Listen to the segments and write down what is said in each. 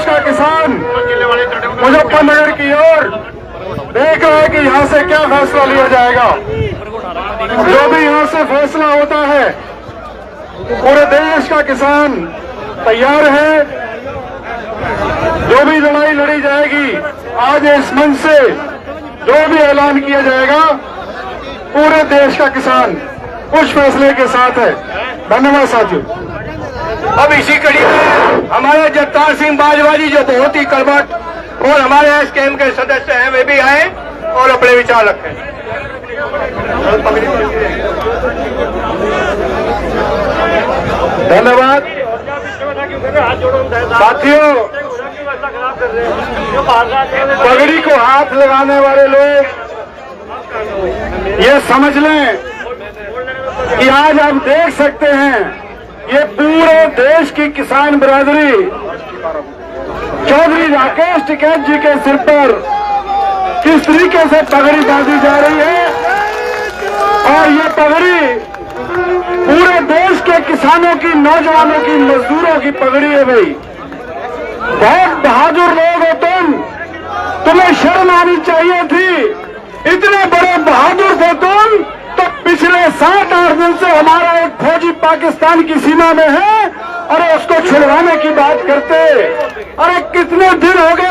देश का किसान मुजफ्फरनगर की ओर देख रहा है कि यहाँ से क्या फैसला लिया जाएगा। जो भी यहाँ से फैसला होता है, पूरे देश का किसान तैयार है। जो भी लड़ाई लड़ी जाएगी, आज इस मंच से जो भी ऐलान किया जाएगा, पूरे देश का किसान उस फैसले के साथ है। धन्यवाद साथियों। अब इसी कड़ी में हमारे जगतार सिंह बाजवा जी, जो बहुत ही कर्मठ और हमारे एसकेएम के सदस्य हैं, वे भी आए और अपने विचार रखें। धन्यवाद साथियों। पगड़ी को हाथ लगाने वाले लोग ये समझ लें कि आज आप देख सकते हैं, ये पूरे देश की किसान बिरादरी चौधरी राकेश टिकैत जी के सिर पर किस तरीके से पगड़ी बांधी जा रही है। और ये पगड़ी पूरे देश के किसानों की, नौजवानों की, मजदूरों की पगड़ी है भाई। बहुत बहादुर लोग हो तुम, तुम्हें शर्म आनी चाहिए थी। इतने बड़े बहादुर थे तुम, तो पिछले 7-8 दिन से हमारा एक फौजी पाकिस्तान की सीमा में है, अरे उसको छुड़वाने की बात करते। अरे कितने दिन हो गए,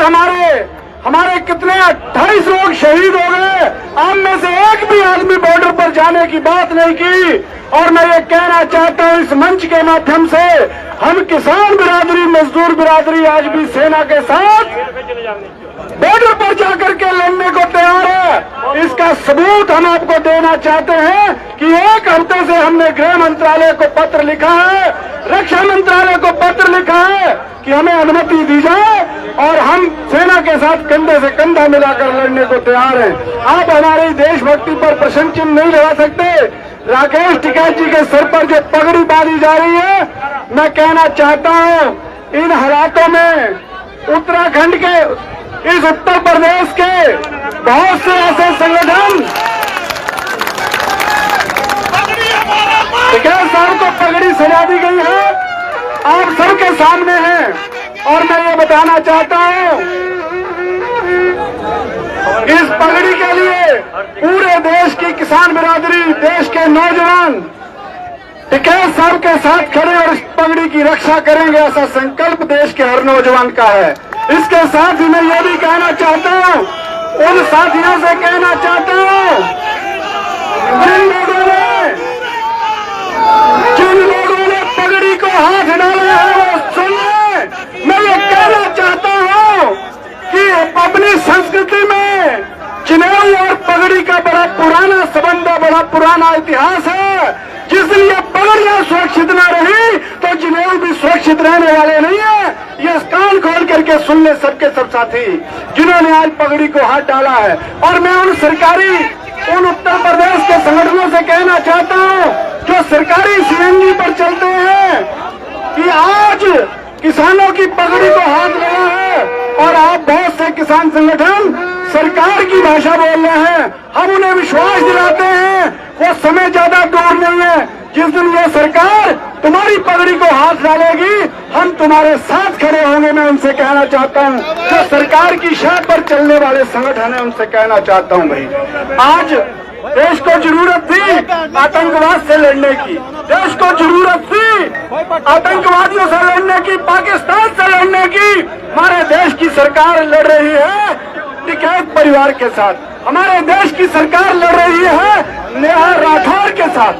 हमारे कितने 28 लोग शहीद हो गए। आप में से एक भी आदमी बॉर्डर पर जाने की बात नहीं की। और मैं ये कहना चाहता हूं इस मंच के माध्यम से, हम किसान बिरादरी, मजदूर बिरादरी आज भी सेना के साथ बॉर्डर पर जाकर के लड़ने को तैयार है। इसका सबूत हम आपको देना चाहते हैं कि एक हफ्ते से हमने गृह मंत्रालय को पत्र लिखा है, रक्षा मंत्रालय को पत्र लिखा है कि हमें अनुमति दी जाए और हम सेना के साथ कंधे से कंधा मिलाकर लड़ने को तैयार हैं। आप हमारी देशभक्ति पर प्रश्न चिन्ह नहीं लगा सकते। राकेश टिकैत जी के सर पर जो पगड़ी बांधी जा रही है, मैं कहना चाहता हूं, इन हालातों में उत्तराखंड के, इस उत्तर प्रदेश के बहुत से ऐसे संगठन टिकैत साहब को पगड़ी सजा दी गई है, आप सबके सामने है। और मैं ये बताना चाहता हूं, इस पगड़ी के लिए पूरे देश की किसान बिरादरी, देश के नौजवान टिकैत साहब के साथ खड़े और इस पगड़ी की रक्षा करेंगे, ऐसा संकल्प देश के हर नौजवान का है। इसके साथ ही मैं ये भी कहना चाहता हूं, उन साथियों से कहना चाहता हूं, जिन लोगों ने पगड़ी को हाथ डाला है वो सुन ले। मैं ये कहना चाहता हूं कि अपनी संस्कृति में चिन्हई और पगड़ी का बड़ा पुराना संबंध, बड़ा पुराना इतिहास है। जिस दिन ये पगड़ियां सुरक्षित न रही तो चिन्हई भी सुरक्षित रहने वाले नहीं है। ये कान खोल करके सुन ले सबके सब साथी, जिन्होंने आज पगड़ी को हाथ डाला है। और मैं उन उत्तर प्रदेश के संगठनों से कहना चाहता हूं जो सरकारी सीएनजी पर चलते हैं कि आज किसानों की पगड़ी को हाथ लगा है और आप बहुत से किसान संगठन सरकार की भाषा बोल रहे हैं। हम उन्हें विश्वास दिलाते हैं वो समय ज्यादा दूर नहीं है, जिस दिन ये सरकार तुम्हारी पगड़ी को हाथ डालेगी हम तुम्हारे साथ खड़े होंगे। मैं उनसे कहना चाहता हूं, जो सरकार की शर्त पर चलने वाले संगठन है, उनसे कहना चाहता हूं भाई, आज देश को जरूरत थी आतंकवाद से लड़ने की, देश को जरूरत थी आतंकवादियों से लड़ने की, पाकिस्तान से लड़ने की। हमारे देश की सरकार लड़ रही है टिकैत परिवार के साथ, हमारे देश की सरकार लड़ रही है नेहा राठौर के साथ।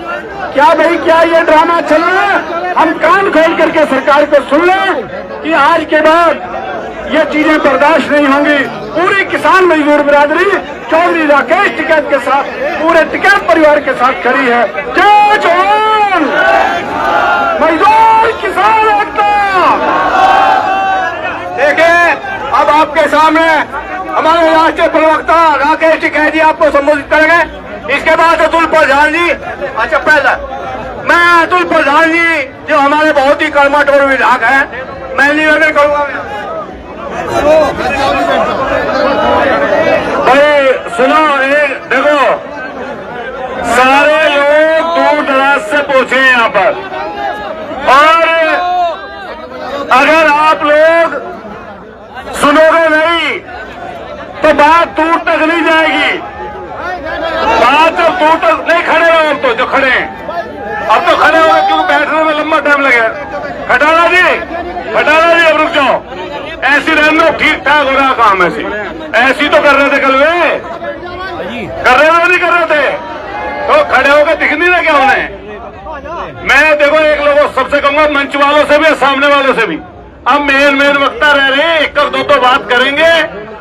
क्या भाई, क्या ये ड्रामा चल रहा है? हम कान खोल करके सरकार को सुन लें कि आज के बाद ये चीजें बर्दाश्त नहीं होंगी। पूरी किसान मजदूर बिरादरी चौधरी राकेश टिकैत के साथ, पूरे टिकैत परिवार के साथ खड़ी है। जय जवान, मजदूर किसान एकता। देखिए, अब आपके सामने हमारे राष्ट्रीय प्रवक्ता राकेश टिकैत जी आपको संबोधित करेंगे। इसके बाद अतुल प्रधान जी, अच्छा पहले मैं अतुल प्रधान जी जो हमारे बहुत ही कर्मठ और विधायक हैं, मैं निवेदन करूंगा। भाई सुनो, देखो सारे लोग दूर दराज से पहुंचे हैं यहाँ पर, और अगर आप लोग तो बात दूर तक नहीं जाएगी। बात जब दूर तक नहीं खड़े हो, अब तो जो खड़े हैं अब तो खड़े हो गए, क्योंकि बैठने में लंबा टाइम लगे। खटाला जी अब रुक जाओ। ऐसी रहने दो, ठीक ठाक हो रहा काम। ऐसी तो कर रहे थे कल वे, कर रहे थे नहीं कर रहे थे, तो खड़े होकर दिख नहीं रहे क्या उन्हें। मैं देखो एक लोगों सबसे कहूंगा, मंच वालों से भी और सामने वालों से भी, अब मेन वक्ता रह रहे हैं, एक कर दो बात करेंगे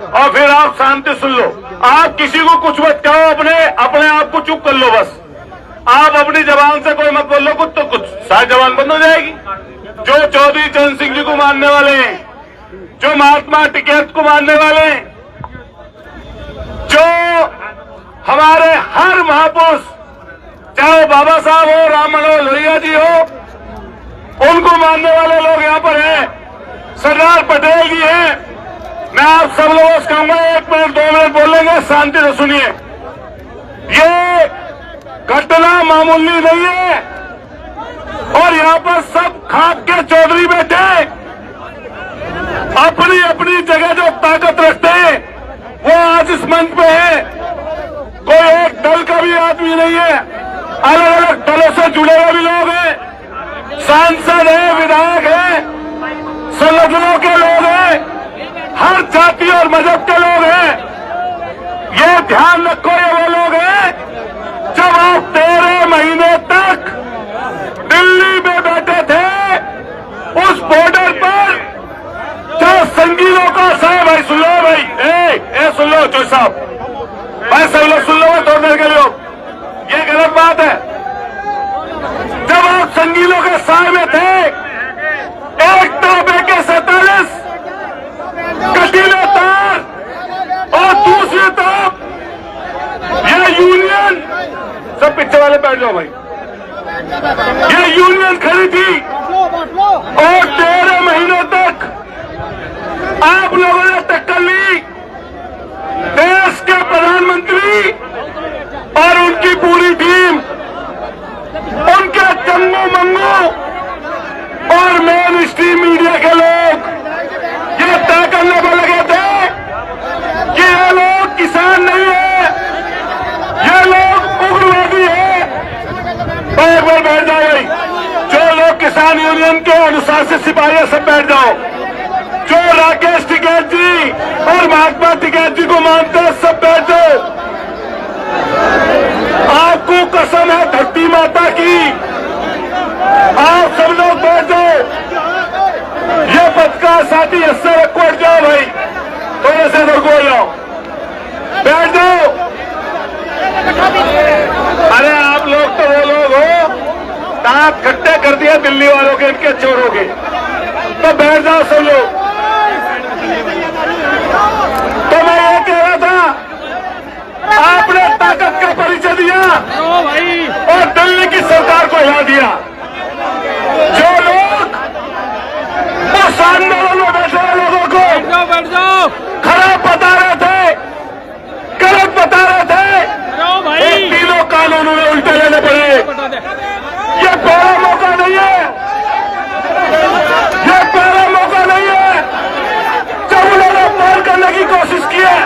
और फिर आप शांति सुन लो। आप किसी को कुछ मत कहो, अपने आप को चुप कर लो बस। आप अपनी जबान से कोई मत बोल लो कुछ, तो कुछ सारी जबान बंद हो जाएगी। जो चौधरी चरण सिंह जी को मानने वाले हैं, जो महात्मा टिकैत को मानने वाले हैं, जो हमारे हर महापुरुष, चाहे बाबा साहब हो, राम मनोहर लोहिया जी हो, उनको मानने वाले लोग यहाँ पर हैं। सरदार पटेल जी हैं। मैं आप सब लोगों से कहूंगा 1 मिनट 2 मिनट बोलेंगे, शांति से सुनिए। ये घटना मामूली नहीं है और यहाँ पर सब खाक के चौधरी बैठे अपनी अपनी जगह जो ताकत रखते हैं वो आज इस मंच पे है। कोई एक दल का भी आदमी नहीं है, अलग अलग दलों से जुड़े हुए भी लोग हैं, सांसद है, विधायक है, संगठनों के लोग हैं, हर जाति और मजहब के लोग हैं। ये ध्यान रखो, ये वो लोग हैं जब आप 13 महीने तक दिल्ली में बैठे थे उस बॉर्डर पर, जो संगीनों का साहब, भाई सुन लो भाई, ए सुन लो चौधरी साहब, भाई सब लोग सुन लो, थोड़ी देर के लोग, ये गलत बात है। जब आप संगीनों के साय में थे, एक तरफ AK-47 कटीले तार और दूसरी तरफ ये यूनियन, सब पीछे वाले बैठ जाओ भाई, ये यूनियन खड़ी थी और 13 महीनों तक आप लोगों ने टक्कर ली। देश के प्रधानमंत्री और उनकी पूरी टीम, उनके चंगू मंगू और मेन स्ट्रीम मीडिया के लोग ये तय करने में लगे थे कि ये लोग किसान नहीं है, ये लोग उग्रवादी है। एक बार बैठ जाओ भाई, जो लोग किसान यूनियन के अनुशासित सिपाही है सब बैठ जाओ। जो राकेश टिकैत जी और महात्मा टिकैत जी को मानते हैं सब बैठ जाओ। आपको कसम है धरती माता की, आप सब लोग बैठ जाओ। ये पत्रकार साथी इससे रखोट जाओ भाई, थोड़े से रुको जाओ, बैठ जाओ। अरे आप लोग तो वो लोग हो, दांत खट्टे कर दिया दिल्ली वालों के, इनके चोरों के, तो बैठ जाओ सब लोग। तो मैं ये कह रहा था, आपने ताकत का परिचय दिया और दिल्ली की सरकार को हिला दिया। जो लोग उस आंदोलन में बैठे लोगों को खराब बता रहे थे, गलत बता रहे थे, इन तीनों कानूनों में उल्टे लेने पड़े। ये पहला मौका नहीं है, ये पहला मौका नहीं है जब उन्होंने पार करने की कोशिश की है।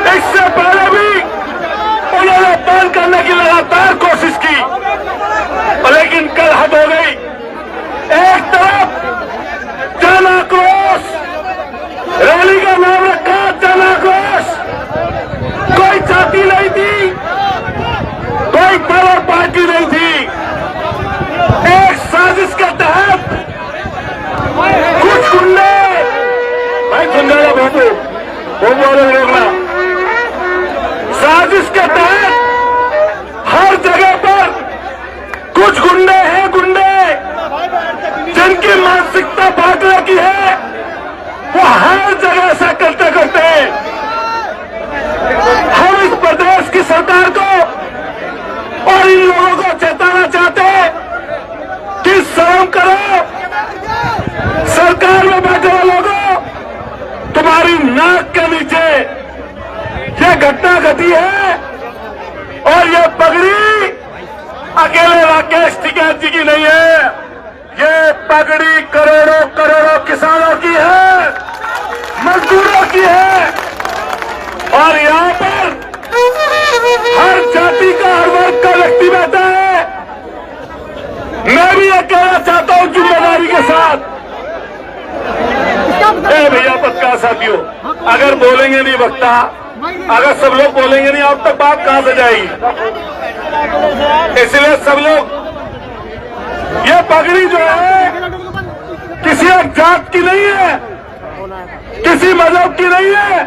इससे पहले भी उन्होंने पार करने की लगातार कोशिश की, लेकिन कल हद हो गई। एक तरफ जन आक्रोश, रैली का नाम रखा जन आक्रोश, कोई जाति नहीं थी, कोई दल और पार्टी नहीं थी, एक साजिश के तहत कुछ गुंडे, भाई गुंडा बाबू वो बोले रोकना, साजिश के तहत हर जगह पर कुछ गुंडे हैं, गुंडे जिनकी मानसिकता बांटने की है, वो हर जगह ऐसा करते करते हम इस प्रदेश की सरकार को और इन लोगों को चेताना चाहते हैं कि शर्म करो। सरकार में बैठे हुए लोगों, तुम्हारी नाक के नीचे ये घटना घटी है और ये पगड़ी अकेले राकेश टिकैत जी की नहीं है, ये पगड़ी करोड़ों करोड़ों किसानों की है, मजदूरों की है, कहा साथियों, अगर बोलेंगे नहीं वक्ता, अगर सब लोग बोलेंगे नहीं, अब तक बात कहां से जाएगी? इसलिए सब लोग, ये पगड़ी जो है किसी एक जात की नहीं है, किसी मजहब की नहीं है,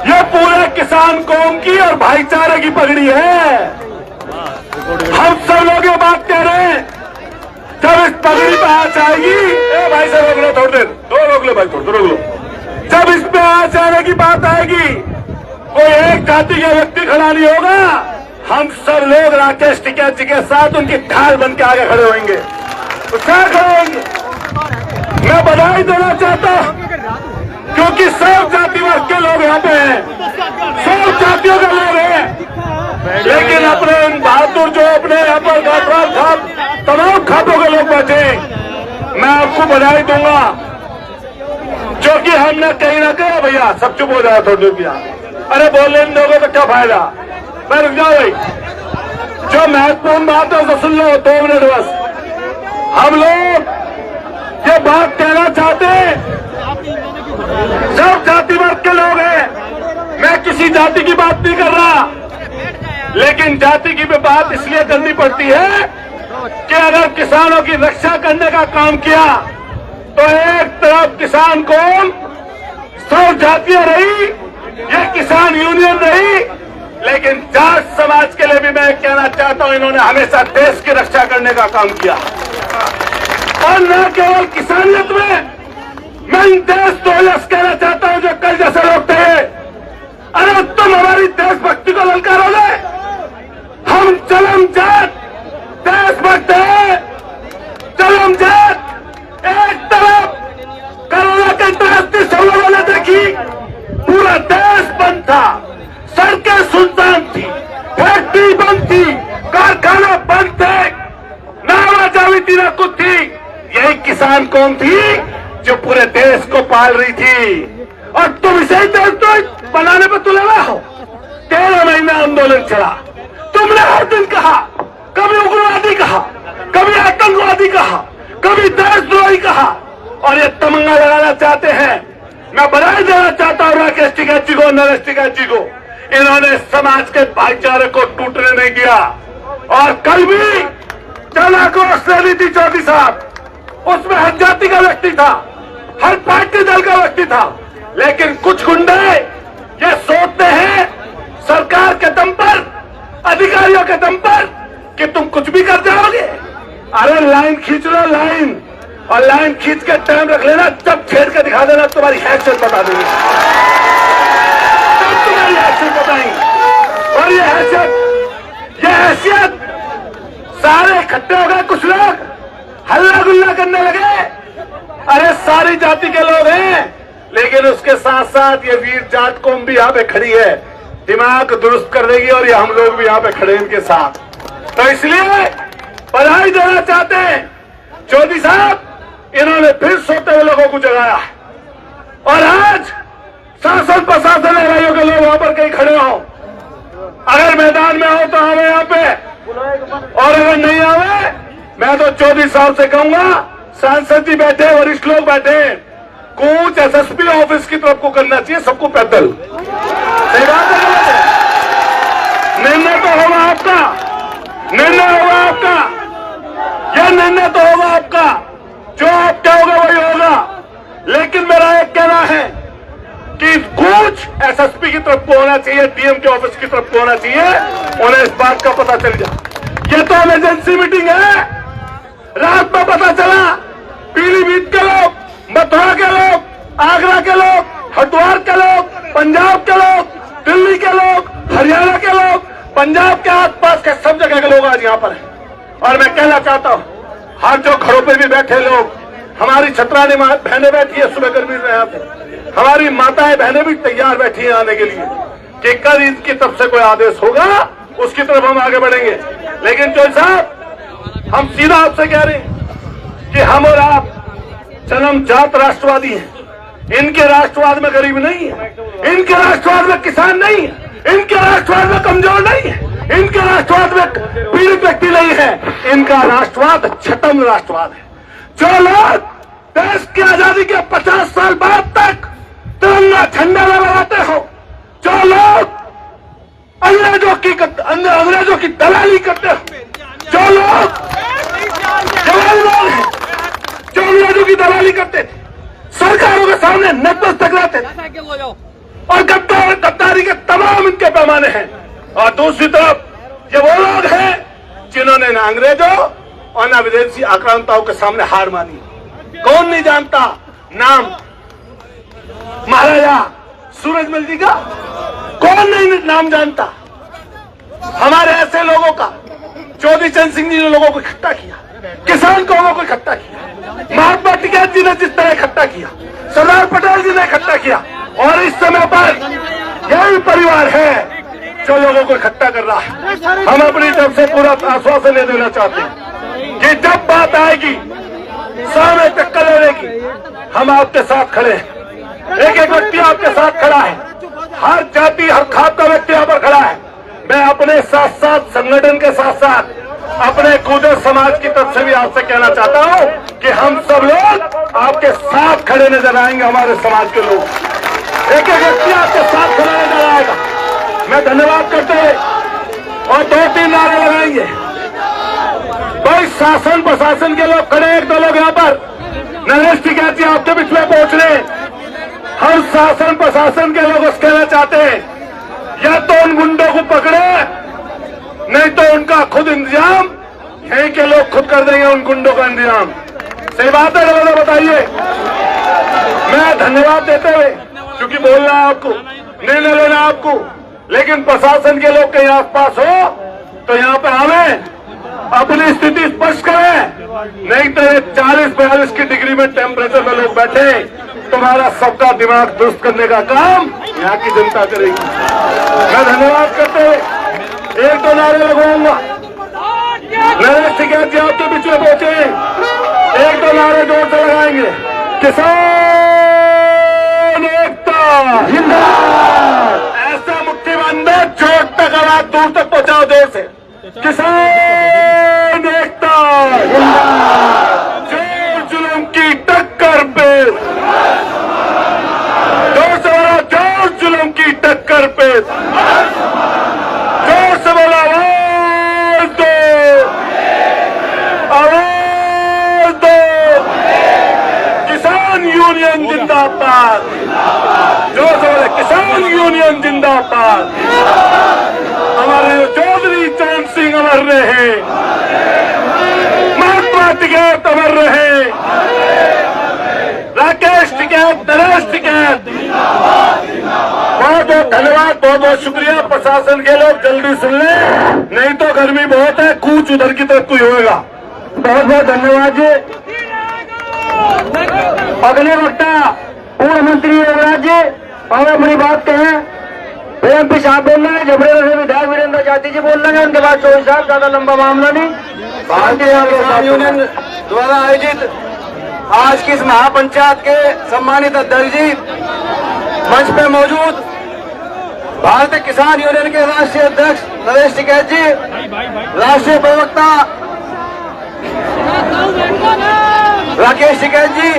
ये पूरे किसान कौम की और भाईचारे की पगड़ी है। हम सब लोग ये बात कह रहे हैं, जब इस पगड़ी पे आंच आएगी, ए भाई से रोक लो थोड़ी देर, दो रोक लो भाई, थोड़ा रोक लो। जब इस पे आंच आने की बात आएगी, कोई एक जाति का व्यक्ति खड़ा नहीं होगा, हम सब लोग राकेश टिकैत जी के साथ उनकी ढाल बन के आगे खड़े होंगे, उससे खड़े होंगे। मैं बधाई देना चाहता हूं, क्योंकि सब जाति वर्ग के लोग यहाँ पे हैं, सब जातियों के लोग हैं, लेकिन अपने बहादुर जो अपने यहाँ पर गाथराल खाप तमाम खातों के लोग बैठे, मैं आपको बधाई दूंगा, जो कि हमने कहीं ना कहीं, भैया सब चुप हो जाए थोड़ी देर, अरे बोलने नहीं दोगे तो क्या फायदा, मैं रुक जाओ भाई, जो महत्वपूर्ण बात है उसे सुन लो 2 मिनट बस। हम लोग ये बात कहना चाहते हैं, सब जाति वर्ग के लोग हैं, मैं किसी जाति की बात नहीं कर रहा, लेकिन जाति की भी बात इसलिए करनी पड़ती है कि अगर किसानों की रक्षा करने का काम किया तो एक तरफ किसान कौम सब जातियां रही, ये किसान यूनियन रही, लेकिन जाट समाज के लिए भी मैं कहना चाहता हूं, इन्होंने हमेशा देश की रक्षा करने का काम किया, और न केवल किसानियत में, मैं इन देशद्रोहियों से कहना चाहता हूं जो कल जैसे लोग थे, अरे तुम हमारी देशभक्ति को ललकारोगे, हम जलम जाट देशभक्त है, जलम जाट। एक तरफ कोरोना के दरास्ती सब लोगों ने देखी, पूरा देश बंद था, सड़कें सुनसान थी, फैक्ट्री बंद थी, कारखाना बंद थे, ना आवाजाही थी ना कुछ थी, यही किसान कौन थी जो पूरे देश को पाल रही थी, और तुम इसे ही देश तो बनाने पर तुले हुए हो। 13 महीना आंदोलन चला, तुमने हर दिन कहा, कभी उग्रवादी कहा, कभी आतंकवादी कहा, कभी देशद्रोही कहा, और ये तमंगा लगाना चाहते हैं। मैं बधाई देना चाहता हूं राकेश टिकैत जी को, नरेश टिकैत जी को, इन्होंने समाज के भाईचारे को टूटने नहीं दिया, और कल भी जन आक्रोश रैली थी चौधरी साहब, उसमें हर जाति का व्यक्ति था, हर पार्टी दल का व्यक्ति था, लेकिन कुछ गुंडे ये सोचते हैं सरकार के दम पर, अधिकारियों के दम पर, कि तुम कुछ भी कर जाओगे। अरे लाइन खींच लो लाइन, और लाइन खींच के टाइम रख लेना, जब छेड़ के दिखा देना, तुम्हारी हैसियत बता देंगे, तब तुम्हारी हैसियत बताएंगे। और ये हैसियत सारे इकट्ठे हो गए, कुछ लोग हल्ला गुल्ला करने लगे, अरे सारी जाति के लोग हैं, लेकिन उसके साथ साथ ये वीर जाट कौम भी यहाँ पे खड़ी है, दिमाग दुरुस्त कर देगी, और ये हम लोग भी यहाँ पे खड़े हैं इनके साथ। तो इसलिए बधाई देना चाहते हैं चौधरी साहब, इन्होंने फिर सोते हुए लोगों को जगाया, और आज शासन प्रशासन लड़ाइयों के लोग वहां पर कहीं खड़े हो, अगर मैदान में हो तो आवे यहाँ पे, और अगर नहीं आवे, मैं तो चौधरी साहब से कहूंगा, सांसद जी बैठे, वरिष्ठ लोग बैठे, कूच एसएसपी ऑफिस की तरफ को करना चाहिए सबको पैदल। सही बात है, निर्णय तो होगा आपका, निर्णय होगा आपका, यह निर्णय तो होगा आपका, जो आप कहोगे वही होगा, लेकिन मेरा एक कहना है कि कूच एसएसपी की तरफ को होना चाहिए, डीएम के ऑफिस की तरफ को होना चाहिए, उन्हें इस बात का पता चल जाए। ये तो इमरजेंसी मीटिंग है, रात में पता चला, पीलीभीत के लोग, मथुरा के लोग, आगरा के लोग, हरिद्वार के लोग, पंजाब के लोग, दिल्ली के लोग, हरियाणा के लोग, पंजाब के आसपास के सब जगह के लोग आज यहाँ पर हैं। और मैं कहना चाहता हूँ, हर जो घरों पे भी बैठे लोग, हमारी छतरानी बहनें बैठी है सुबह गर्मी में यहाँ पे, हमारी माताएं बहनें भी तैयार बैठी हैं आने के लिए, कि कल इनकी तरफ से कोई आदेश होगा उसकी तरफ हम आगे बढ़ेंगे। लेकिन चौधरी साहब, हम सीधा आपसे कह रहे हैं कि हम और आप जन्म जात राष्ट्रवादी हैं, इनके राष्ट्रवाद में गरीब नहीं है, इनके राष्ट्रवाद में किसान नहीं है, इनके राष्ट्रवाद में कमजोर नहीं है, इनके राष्ट्रवाद में पीड़ित व्यक्ति नहीं है, इनका राष्ट्रवाद छठम राष्ट्रवाद है। जो लोग देश की आजादी के 50 साल बाद तक झंडा लगाते हो, जो लोग अंग्रेजों की दलाली करते हो, जो लोग जवान लोग हैं जो अंग्रेजों की दलाली करते थे, सरकारों के सामने नतमस्तक रहते थे और गद्दारी के तमाम इनके पैमाने हैं। और दूसरी तरफ ये वो लोग हैं जिन्होंने न अंग्रेजों और न विदेशी आक्रांताओं के सामने हार मानी। कौन नहीं जानता नाम महाराजा सूरजमल जी का? कौन नहीं नाम जानता? हमारे ऐसे लोगों का चौधरी चरण सिंह जी ने लोगों को इकट्ठा किया, किसान कौमों को इकट्ठा किया, महात्मा टिकैत जी ने जिस तरह इकट्ठा किया, सरदार पटेल जी ने इकट्ठा किया, और इस समय पर यही परिवार है जो लोगों को इकट्ठा कर रहा है। हम अपनी तरफ से पूरा आश्वासन दे देना चाहते हैं कि जब बात आएगी सामने टक्कर लेने की, हम आपके साथ खड़े हैं। एक एक व्यक्ति आपके साथ खड़ा है, हर जाति हर खाप का व्यक्ति यहाँ पर खड़ा है। मैं अपने साथ साथ संगठन के साथ साथ अपने गुर्जर समाज की तरफ से भी आपसे कहना चाहता हूँ कि हम सब लोग आपके साथ खड़े नजर आएंगे। हमारे समाज के लोग एक एक व्यक्ति आपके साथ खड़ा नजर आएगा। मैं धन्यवाद करते हुए और 2-3 नारे लगाएंगे। भाई शासन प्रशासन के लोग खड़े, एक दो लोग यहाँ पर नरेश टिकैत जी आपके बीच में पहुंच रहे हैं। हम शासन प्रशासन के लोग कहना चाहते हैं या तो उन गुंडों को पकड़े, नहीं तो उनका खुद इंतजाम यहीं के लोग खुद कर देंगे, उन गुंडों का इंतजाम। सही बात है गलत बताइए। मैं धन्यवाद देते हुए, क्योंकि बोलना है आपको, निर्णय लेना आपको, लेकिन प्रशासन के लोग कहीं आसपास हो तो यहाँ पर हमें अपनी स्थिति स्पष्ट करें, नहीं तो 40-42 की डिग्री में टेम्परेचर में लोग बैठे, तुम्हारा सबका दिमाग दुरुस्त करने का काम यहाँ की जनता करेगी। मैं धन्यवाद करते हुए 1-2 नारे लगवाऊंगा। नरेश टिकैत जी आपके बीच में पहुंचे, 1-2 नारे जोर से लगाएंगे। किसान एकता जिंदाबाद। ऐसा मुट्ठी बंदे जोर तक आवाज दूर तक पहुंचाओ जोर से। किसान एकता जिंदाबाद। जोर जुल्म की टक्कर पे, जोर से बोला जोर जुल्म की टक्कर पे, जोर से बोला आवाज दो, आवाज दो। किसान यूनियन जिंदाबाद। जोर से बोले किसान यूनियन जिंदाबाद। हमारे चौधरी चरण सिंह अमर रहे, महात्मा टिकैत अमर रहे, राकेश टिकैत, नरेश टिकैत। बहुत बहुत धन्यवाद, बहुत बहुत शुक्रिया। प्रशासन के लोग जल्दी सुन ले, नहीं तो गर्मी बहुत है, कूच उधर की तरफ कोई होगा। बहुत बहुत धन्यवाद जी। अगले वक्ता पूर्व मंत्री युवराज जी, और अपनी बात कहें। एमपी साहब बोल रहे हैं, जबरेला से विधायक वीरेंद्र जाति जी बोल रहे हैं, उनके बाद चौधरी साहब, ज्यादा लंबा मामला नहीं। भारतीय किसान यूनियन द्वारा आयोजित आज की इस महापंचायत के सम्मानित अध्यक्ष जी, मंच पे मौजूद भारतीय किसान यूनियन के राष्ट्रीय अध्यक्ष नरेश टिकैत जी, राष्ट्रीय प्रवक्ता राकेश टिकैत जी,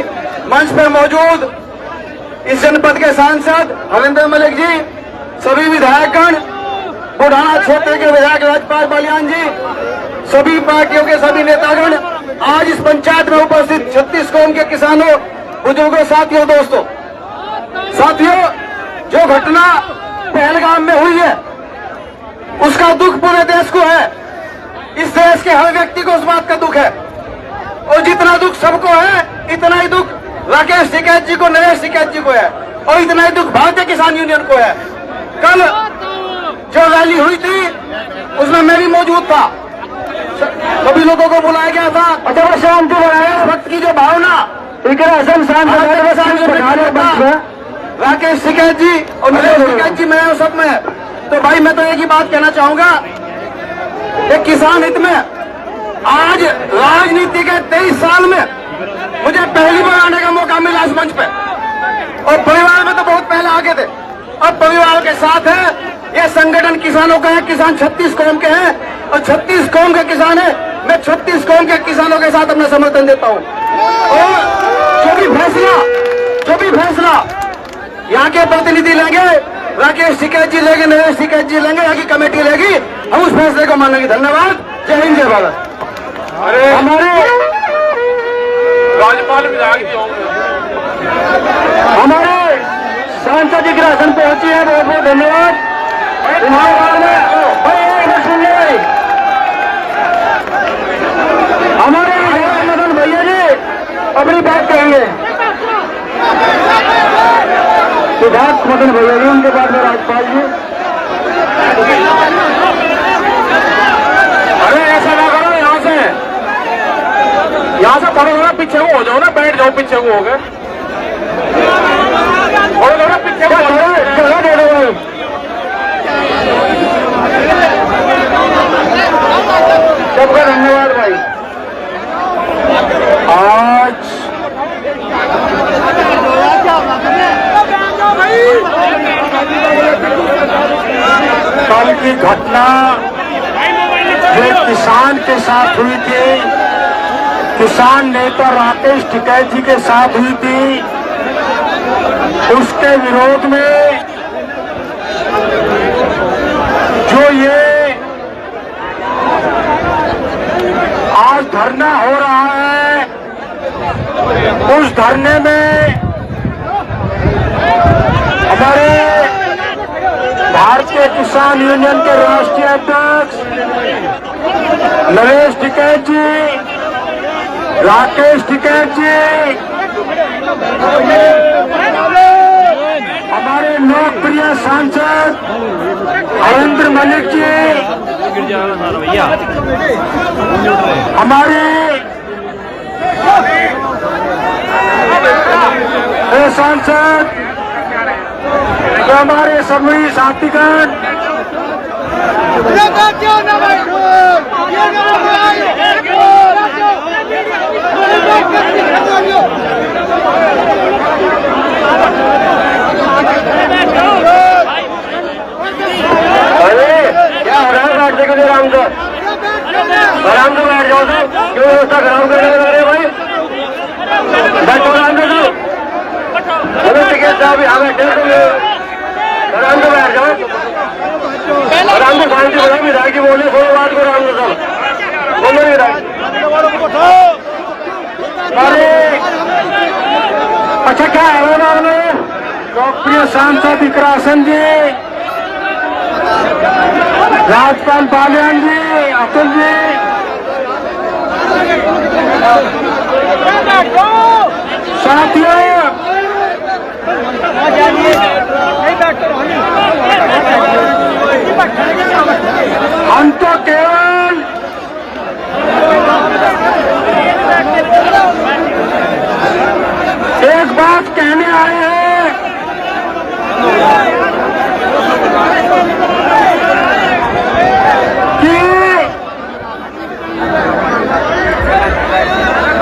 मंच पे मौजूद इस जनपद के सांसद हरिंदर मलिक जी, सभी विधायकगण, बुढ़ाना क्षेत्र के विधायक राजपाल बलियान जी, सभी पार्टियों के सभी नेतागण, आज इस पंचायत में उपस्थित 36 कौम के किसानों, बुजुर्गों, साथियों, दोस्तों, साथियों, जो घटना पहलगाम में हुई है उसका दुख पूरे देश को है। इस देश के हर व्यक्ति को उस बात का दुख है, और जितना दुख सबको है इतना ही दुख राकेश टिकैत जी को, नरेश टिकैत जी को है, और इतना ही दुख भारतीय किसान यूनियन को है। कल जो रैली हुई थी उसमें मैं भी मौजूद था, सभी लोगों को बुलाया गया था। और शांति बनाया, वक्त की जो भावना राकेश टिकैत जी और नरेश टिकैत जी में सब में, तो भाई मैं तो एक ही बात कहना चाहूंगा, एक किसान हित में आज राजनीति के 23 साल में मुझे पहली बार आने का मौका मिला इस मंच पे, और परिवार में तो बहुत पहले आगे थे, अब परिवार के साथ है। ये संगठन किसानों का है, किसान 36 कौम के हैं, और 36 कौम के किसान है। मैं 36 कौम के किसानों के साथ अपना समर्थन देता हूं, और जो भी फैसला यहाँ के प्रतिनिधि लेंगे, राकेश टिकैत जी लेंगे, नरेश टिकैत जी लेंगे, यहाँ की कमेटी लेगी, हम उस फैसले को मानेंगे। धन्यवाद। जय हिंद, जय भारत। अरे हमारे राज्यपाल विधायक जी होंगे, हमारे सांसद जी के आसन पहुंची है, बहुत बहुत धन्यवाद। हमारे मदन भैया जी अपनी बात कहेंगे। सिद्धार्थ मदन भैया जी, उनके बाद में राज्यपाल जी। अरे ऐसा ना करो, यहाँ से थोड़ा पीछे को हो जाओ ना, बैठ जाओ, पीछे को हो गए, थोड़ा पीछे को हो जाओ। सबका धन्यवाद भाई। आज कल की घटना जो किसान के साथ हुई थी, किसान नेता राकेश टिकैत जी के साथ हुई थी, उसके विरोध में जो ये आज धरना हो रहा है, उस धरने में हमारे भारतीय किसान यूनियन के राष्ट्रीय अध्यक्ष नरेश टिकैत जी, राकेश टिकैत जी, हमारे लोकप्रिय सांसद हरेंद्र मलिक जी, हमारे सांसद, हमारे सभी साथीगण, अरे क्या हो रहा है? बैठ देखो आराम से, आराम से बैठ जाओ। क्यों व्यवस्था खराब करने लग रहे भाई? बैठो आराम से। चलो टिकैत साहब यहाँ बैठे, आराम से बैठ जाओ, आराम से शांति बनाओ। विधायक जी बोले थोड़ी बात को आराम से सब बोलो। विधायक अरे अच्छा क्या है ना, लोकप्रिय सांसद विक्रासन जी, राजपाल बालियान जी, अतुल जी, साथियों हम तो केवल एक बात कहने आए हैं कि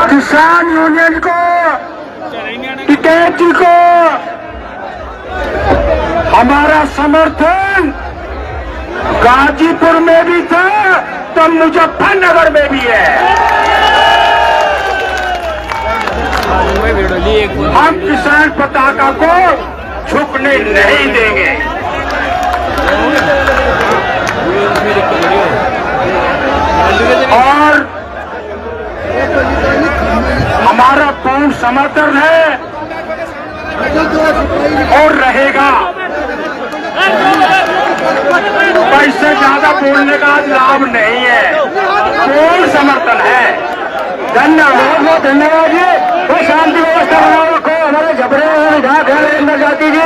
किसान यूनियन को, टिकैत जी को हमारा समर्थन गाजीपुर में भी था तो मुजफ्फरनगर में भी है। हम किसान पताका को झुकने नहीं देंगे। और हमारा पूर्ण समर्थन है और रहेगा। पैसे ज्यादा बोलने का लाभ नहीं है, पूर्ण समर्थन है। धन्यवाद, बहुत धन्यवाद जी। वो शांति व्यवस्था बनाओ रखो। हमारे झबरे विधायक है इंदर जाति जी,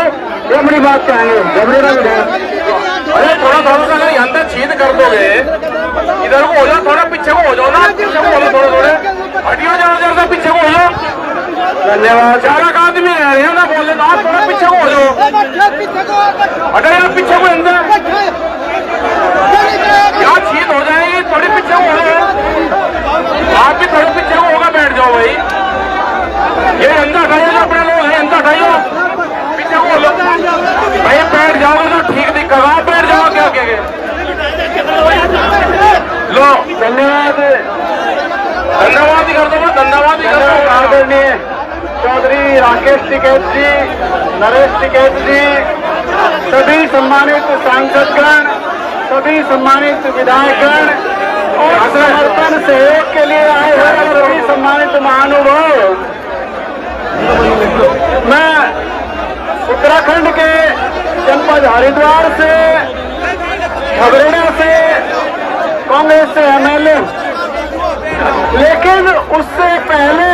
ये अपनी बात कहेंगे। झबरे का विधायक, अरे थोड़ा सा अगर अंदर छेद कर दोगे, इधर को हो जाओ, थोड़ा पीछे को हो जाओ ना, पीछे को हो जाओ, थोड़े हटियो, जरा पीछे को हो जाओ। धन्यवाद। चार आदमी रह रहे हैं ना, बोले तो आप थोड़ा पीछे को हो जाओ। अरे यार पीछे को अंदर यहाँ छीन हो जाएगी, थोड़ी पीछे को हो जाओ। आप भी थोड़े पीछे को होगा, बैठ जाओ भाई। ये अंदर हटाइए ना, अपने लोग हैं, अंदर हटाइए, पीछे को हो जाओ भाई। बैठ जाओगे तो ठीक दिखेगा, आप बैठ जाओ क्या कहेंगे। लो धन्यवाद, धन्यवाद ही कर दो, धन्यवाद ही कर दो। आदरणीय चौधरी राकेश टिकैत जी, नरेश टिकैत जी, सभी सम्मानित सांसदगण, सभी सम्मानित विधायकगण और समर्थन सहयोग के लिए आए हुए सभी सम्मानित महानुभाव, मैं उत्तराखंड के जनपद हरिद्वार से, खबरेड़ा से कांग्रेस से एमएलए, लेकिन उससे पहले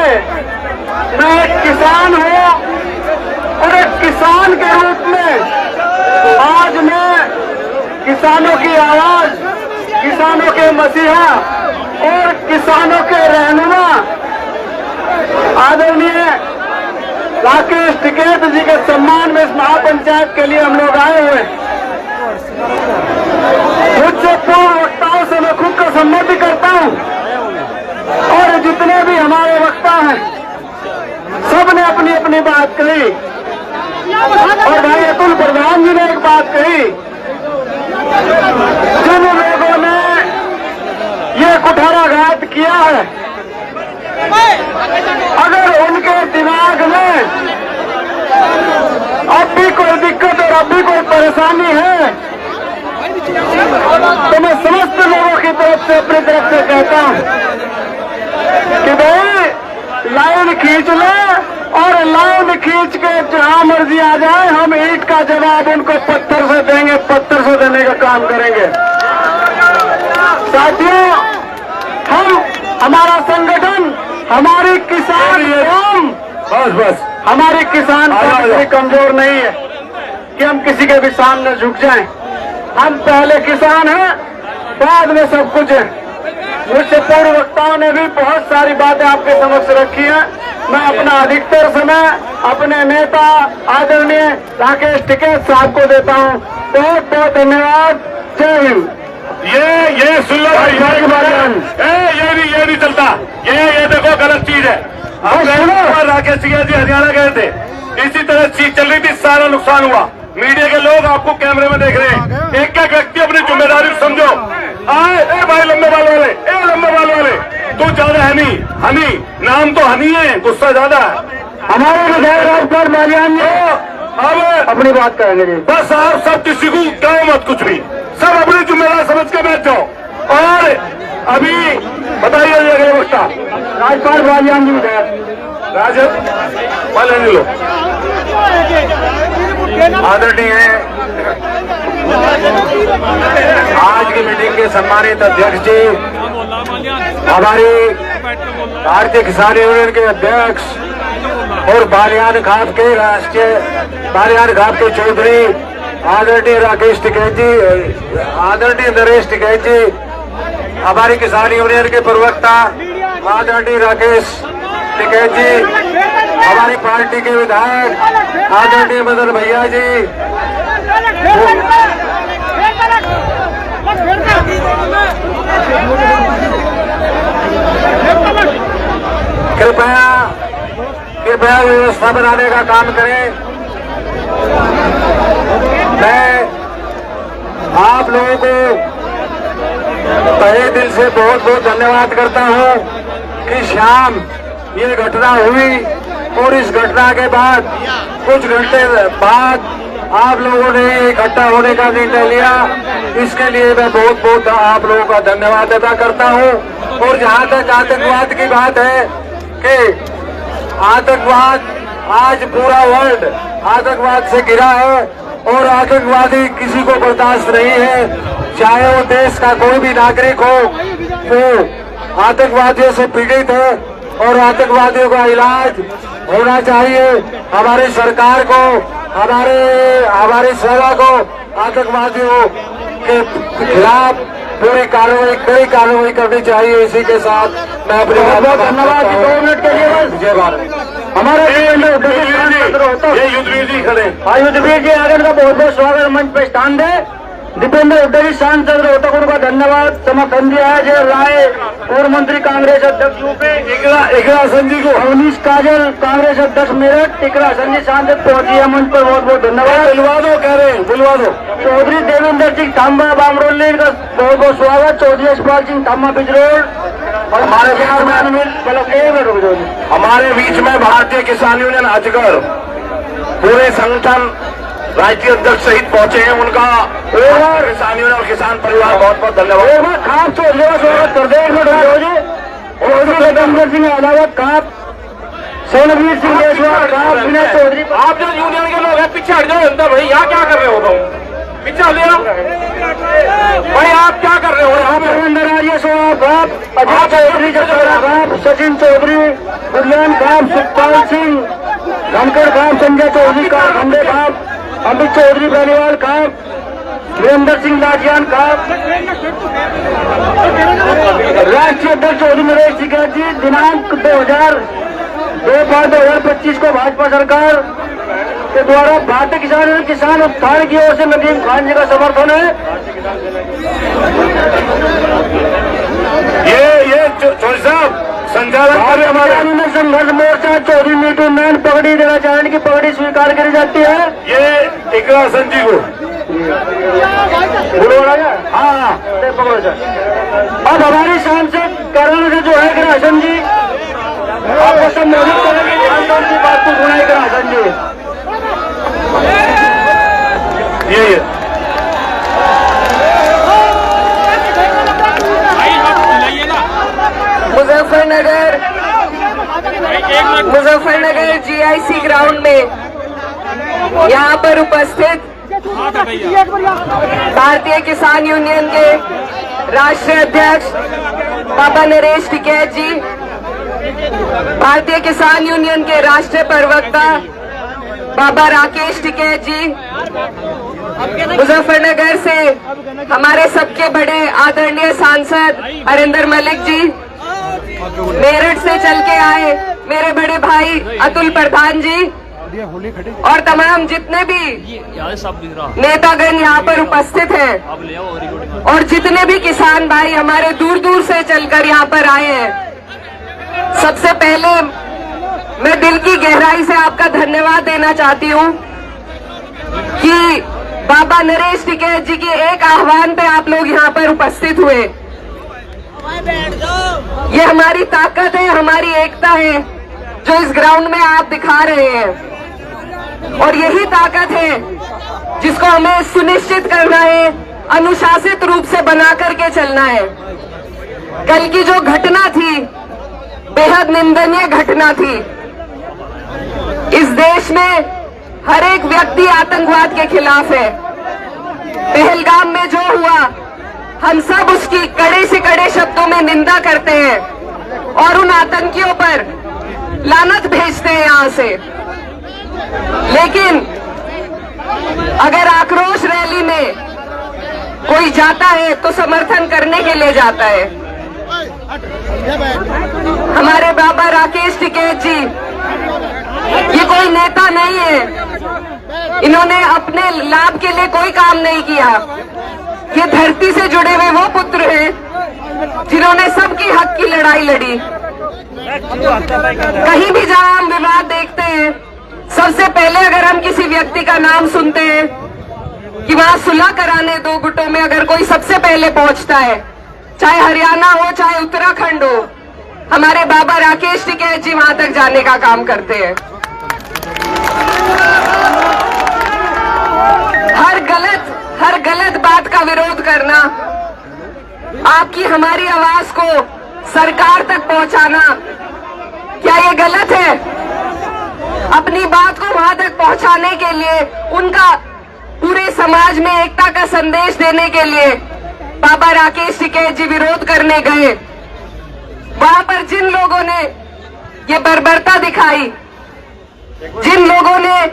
मैं एक किसान हूँ और एक किसान के रूप में आज मैं किसानों की आवाज, किसानों के मसीहा और किसानों के रहनुमा आदरणीय राकेश टिकैत जी के सम्मान में इस महापंचायत के लिए हम लोग आए हुए हैं। मुझसे पूर्व वक्ताओं से मैं खुद को सम्मति करता हूं और जितने भी हमारे वक्ता हैं सब ने अपनी अपनी बात कही और भाई अतुल प्रधान जी ने एक बात कही, जिन लोगों ने ये कुठाराघात किया है, अगर उनके दिमाग में अब भी कोई दिक्कत और अब भी कोई परेशानी है तो मैं समस्त लोगों की तरफ से, अपनी तरफ से कहता हूं कि भाई लाइन खींच लो और लाइन खींच के जहां मर्जी आ जाए, हम ईंट का जवाब उनको पत्थर से देंगे, पत्थर से देने का काम करेंगे। साथियों, हमारा संगठन, हमारी किसान बस हमारी किसान पार्टी कमजोर नहीं है कि हम किसी के भी सामने झुक जाएं। हम पहले किसान हैं, बाद में सब कुछ है। मुझसे पूर्व वक्ताओं ने भी बहुत सारी बातें आपके समक्ष रखी हैं। मैं अपना अधिकतर समय अपने नेता आदरणीय राकेश टिकैत साहब को देता हूं। बहुत बहुत धन्यवाद। जय हिंद। ये सुन लो भाई, ये नहीं चलता, ये देखो गलत चीज है। राकेश टिकैत जी हरियाणा गए थे, इसी तरह चीज चल रही थी, सारा नुकसान हुआ। मीडिया के लोग आपको कैमरे में देख रहे हैं, एक एक व्यक्ति अपनी जिम्मेदारी समझो। आए भाई लंबे बाल वाले, लंबे बाल वाले, तू ज्यादा हनी, नाम तो हनी है, गुस्सा ज्यादा है। हमारे विधायक राजपाल मालियान जी अब अपनी बात करेंगे। बस आप सब किसी को कहो मत कुछ भी, सब अपनी जिम्मेदारी समझ के बैठ जाओ। और अभी बताइए अगले वक्ता राजपाल मालियान जी विधायक राजद वाले लो आदरणीय आज की मीटिंग के सम्मानित अध्यक्ष जी, हमारी भारतीय किसान यूनियन के अध्यक्ष और बालियान घाट के राष्ट्रीय बालियान घाट के चौधरी आदरणीय राकेश टिकैत जी, आदरणीय नरेश टिकैत जी, हमारी किसान यूनियन के प्रवक्ता आदरणीय राकेश टिकैत जी, हमारी पार्टी के विधायक आदरणीय मदन भैया जी, कृपया व्यवस्था बनाने का काम करें। मैं आप लोगों को तहे दिल से बहुत बहुत धन्यवाद करता हूं कि शाम ये घटना हुई और इस घटना के बाद कुछ घंटे बाद आप लोगों ने इकट्ठा होने का निर्णय लिया। इसके लिए मैं बहुत बहुत आप लोगों का धन्यवाद अदा करता हूं। और जहां तक आतंकवाद की बात है कि आतंकवाद आज पूरा वर्ल्ड आतंकवाद से घिरा है और आतंकवादी किसी को बर्दाश्त नहीं है, चाहे वो देश का कोई भी नागरिक हो, वो आतंकवादियों से पीड़ित है और आतंकवादियों का इलाज होना चाहिए। हमारी सरकार को, हमारी सेना को आतंकवादियों के खिलाफ पूरी कार्रवाई, कड़ी कार्रवाई करनी चाहिए। इसी के साथ मैं अपने बहुत धन्यवाद। 2 मिनट के लिए जय भारत। हमारे युद्धवीर जी खड़े, युद्धवीर जी आगे का बहुत बहुत स्वागत। मंच पे स्थान दे। दीपेंद्र हुड्डा जी सांसद रोहतक का धन्यवाद, समर्थन दिया है। जय राय पूर्व मंत्री कांग्रेस अध्यक्ष यूपी, इकरा संजी को, अवनीश काजल कांग्रेस अध्यक्ष मेरठ, इकरा संजी सांसद पहुंची है मंच पर, बहुत बहुत धन्यवाद। बुलवा दो, कह रहे हैं बुलवा दो। चौधरी देवेंद्र सिंह थामा बामरोली का बहुत बहुत स्वागत। चौधरी यशपाल सिंह थामा बिजरोड, हमारे बीच में हमारे बीच में भारतीय किसान यूनियन अजगर पूरे संगठन राष्ट्रीय अध्यक्ष सहित पहुंचे हैं। उनका किसान यूनियन और किसान परिवार बहुत बहुत धन्यवाद। खास तौर से स्वागत करते हैं रविंदर सिंह अलावत खाप, सोनवीर सिंह देशवाल खाप, विनय चौधरी। आप जो यूनियन के लोग हैं पीछे हट जाओ अंदर भाई, यहाँ क्या कर रहे हो तुम? पीछे हट जाओ भाई, आप क्या कर रहे हो यहाँ पे? रविंदर राजे सोहाग खाप, अजय चौधरी जसोरा खाप, सचिन चौधरी, गुरलान खाप, सुखपाल सिंह धनखड़ खाप, संजय चौधरी का खंडे खाप, अमित चौधरी बेनीवाल खाप, वीरेंद्र सिंह लाजियान खाप, राष्ट्रीय अध्यक्ष चौधरी नरेश टिकैत जी। दिनांक 2/5/2025 को भाजपा सरकार के द्वारा भारतीय किसान उत्थान की ओर से नदीम खान जी का समर्थन है। ये चौधरी साहब संचालक हमारे संघर्ष मोर्चा चौधरी मीटू मैन पगड़ी देना चाहेंगे कि पगड़ी स्वीकार करी जाती है। ये इकरा संजी को हाँ पकड़ो सर। अब हमारी सांसद कैराना से जो है ग्रासन जी आपको संबोधित करेंगे, ध्यान की बात को सुनाई ग्रासन जी। ये मुजफ्फरनगर जीआईसी ग्राउंड में यहाँ पर उपस्थित भारतीय किसान यूनियन के राष्ट्रीय अध्यक्ष बाबा नरेश टिकैत जी, भारतीय किसान यूनियन के राष्ट्रीय प्रवक्ता बाबा राकेश टिकैत जी, मुजफ्फरनगर से हमारे सबके बड़े आदरणीय सांसद हरिंदर मलिक जी, मेरठ से चल के आए मेरे बड़े भाई अतुल प्रधान जी और तमाम जितने भी नेतागण यहाँ पर उपस्थित हैं और जितने भी किसान भाई हमारे दूर दूर से चलकर यहाँ पर आए हैं। सबसे पहले मैं दिल की गहराई से आपका धन्यवाद देना चाहती हूँ कि बाबा नरेश टिकैत जी के एक आह्वान पे आप लोग यहाँ पर उपस्थित हुए। ये हमारी ताकत है, हमारी एकता है जो इस ग्राउंड में आप दिखा रहे हैं और यही ताकत है जिसको हमें सुनिश्चित करना है, अनुशासित रूप से बना करके चलना है। कल की जो घटना थी बेहद निंदनीय घटना थी। इस देश में हर एक व्यक्ति आतंकवाद के खिलाफ है। पहलगाम में जो हुआ हम सब उसकी कड़े से कड़े शब्दों में निंदा करते हैं और उन आतंकियों पर लानत भेजते हैं यहाँ से। लेकिन अगर आक्रोश रैली में कोई जाता है तो समर्थन करने के लिए जाता है। हमारे बाबा राकेश टिकैत जी ये कोई नेता नहीं है, इन्होंने अपने लाभ के लिए कोई काम नहीं किया। ये धरती से जुड़े हुए वो पुत्र हैं जिन्होंने सबकी हक की लड़ाई लड़ी। कहीं भी जहां हम विवाद देखते हैं, सबसे पहले अगर हम किसी व्यक्ति का नाम सुनते हैं कि वहां सुलह कराने दो गुटों में अगर कोई सबसे पहले पहुंचता है, चाहे हरियाणा हो चाहे उत्तराखंड हो, हमारे बाबा राकेश टिकैत जी वहां तक जाने का काम करते हैं। हर गलत बात का विरोध करना, आपकी हमारी आवाज को सरकार तक पहुंचाना, क्या ये गलत है? अपनी बात को वहां तक पहुंचाने के लिए, उनका पूरे समाज में एकता का संदेश देने के लिए बाबा राकेश टिकैत जी विरोध करने गए। वहां पर जिन लोगों ने ये बर्बरता दिखाई, जिन लोगों ने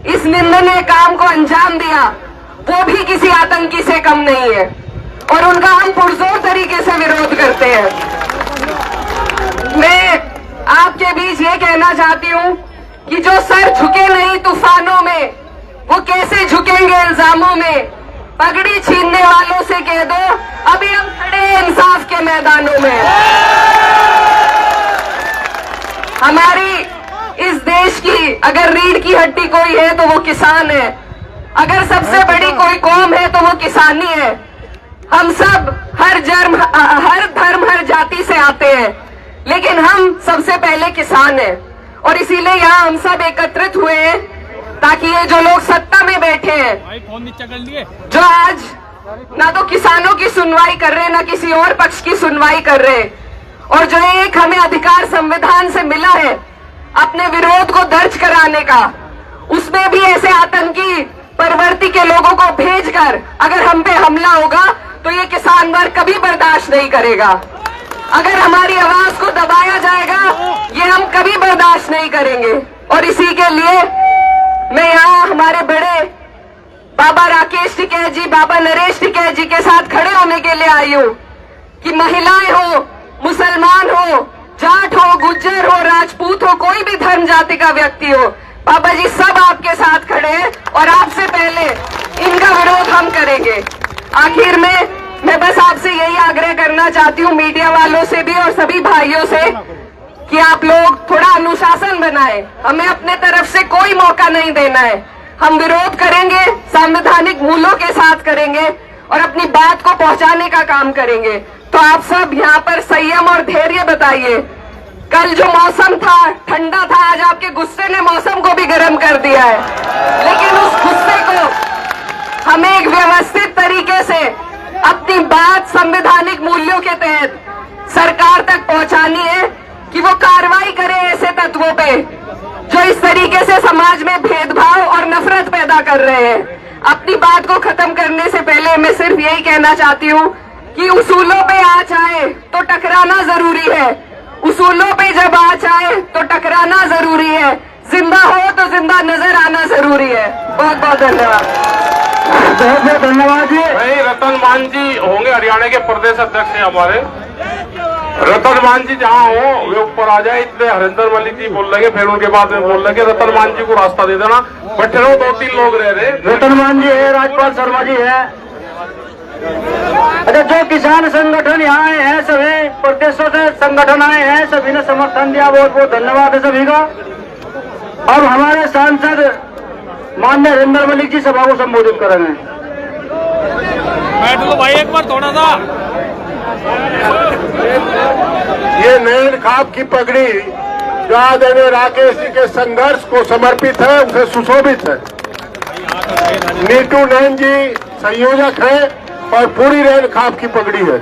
इस निंदनीय काम को अंजाम दिया, वो भी किसी आतंकी से कम नहीं है और उनका हम पुरजोर तरीके से विरोध करते हैं। मैं आपके बीच ये कहना चाहती हूँ कि जो सर झुके नहीं तूफानों में, वो कैसे झुकेंगे इल्जामों में। पगड़ी छीनने वालों से कह दो अभी हम खड़े हैं इंसाफ के मैदानों में। हमारी इस देश की अगर रीढ़ की हड्डी कोई है तो वो किसान है। अगर सबसे बड़ी कोई कौम है तो वो किसानी है। हम सब हर धर्म हर जाति से आते हैं, लेकिन हम सबसे पहले किसान हैं और इसीलिए यहाँ हम सब एकत्रित हुए हैं ताकि ये जो लोग सत्ता में बैठे हैं, जो आज ना तो किसानों की सुनवाई कर रहे हैं ना किसी और पक्ष की सुनवाई कर रहे हैं, और जो एक हमें अधिकार संविधान से मिला है अपने विरोध को दर्ज कराने का, उसमें भी ऐसे आतंकी प्रवृत्ति के लोगों को भेजकर अगर हम पे हमला होगा तो ये किसान वर्ग कभी बर्दाश्त नहीं करेगा। अगर हमारी आवाज को दबाया जाएगा ये हम कभी बर्दाश्त नहीं करेंगे। और इसी के लिए मैं यहाँ हमारे बड़े बाबा राकेश टिकैत जी, बाबा नरेश टिकैत जी के साथ खड़े होने के लिए आई हूँ कि महिलाएं हो, मुसलमान हो, जाट हो, गुज्जर हो, राजपूत हो, कोई भी धर्म जाति का व्यक्ति हो, बाबा जी सब आपके साथ खड़े हैं और आपसे पहले इनका विरोध हम करेंगे। आखिर में मैं बस आपसे यही आग्रह करना चाहती हूँ, मीडिया वालों से भी और सभी भाइयों से, कि आप लोग थोड़ा अनुशासन बनाएं। हमें अपने तरफ से कोई मौका नहीं देना है। हम विरोध करेंगे, संवैधानिक मूल्यों के साथ करेंगे और अपनी बात को पहुंचाने का काम करेंगे। तो आप सब यहाँ पर संयम और धैर्य बताइए। कल जो मौसम था ठंडा था, आज आपके गुस्से ने मौसम को भी गर्म कर दिया है, लेकिन उस गुस्से को हमें एक व्यवस्थित तरीके से अपनी बात संवैधानिक मूल्यों के तहत सरकार तक पहुंचानी है कि वो कार्रवाई करे ऐसे तत्वों पे जो इस तरीके से समाज में भेदभाव और नफरत पैदा कर रहे हैं। अपनी बात को खत्म करने से पहले मैं सिर्फ यही कहना चाहती हूँ कि उसूलों पे आँच आए तो टकराना जरूरी है। उसूलों पे जब आँच आए तो टकराना जरूरी है। जिंदा हो तो जिंदा नजर आना जरूरी है। बहुत बहुत धन्यवाद। बहुत बहुत धन्यवाद जी। भाई रतन मान जी होंगे, हरियाणा के प्रदेश अध्यक्ष हैं हमारे। रतन मान जी जहाँ हो वे ऊपर आ जाए, इसलिए हरिंदर मलिक जी बोल लेंगे, फिर उनके बाद में बोल लेंगे। रतन मान जी को रास्ता दे देना। बैठे रहो, 2-3 लोग रह रहे। रतन मान जी है, राजपाल शर्मा जी है। अच्छा, जो किसान संगठन यहाँ आए हैं, सभी प्रदेशों से संगठन आए हैं, सभी ने समर्थन दिया, बहुत बहुत धन्यवाद है सभी का। अब हमारे सांसद माननीय हरिंदर मलिक जी सभा को संबोधित करेंगे। बैठ लो भाई एक बार थोड़ा सा। ये नैन खाब की पगड़ी जो आदरणीय राकेश जी के संघर्ष को समर्पित है, उसे सुशोभित है। नीटू नैन जी संयोजक है और पूरी नैन खाब की पगड़ी है।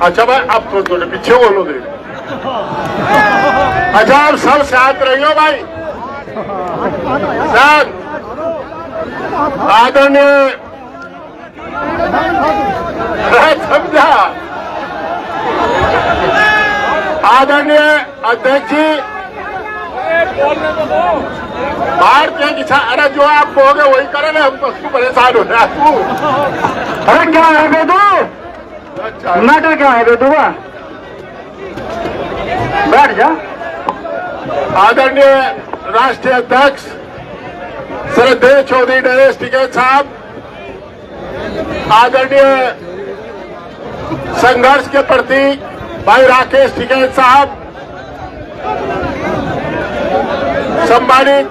अच्छा भाई, आप थोड़े पीछे बोलो दे। अच्छा, आप सब साथ रहियो भाई, साथ। आदरणीय समझा, आदरणीय अध्यक्ष जी, भारतीय किसान, अरे जो आप कहोगे वही करें ना, हम तो परेशान हो रहे हैं। अरे क्या है बेदू, अच्छा मैटर क्या है बेदू का, बैठ जा। आदरणीय राष्ट्रीय अध्यक्ष श्रद्धेय चौधरी नरेश टिकैत साहब, आदरणीय संघर्ष के प्रतीक भाई राकेश टिकैत साहब, सम्मानित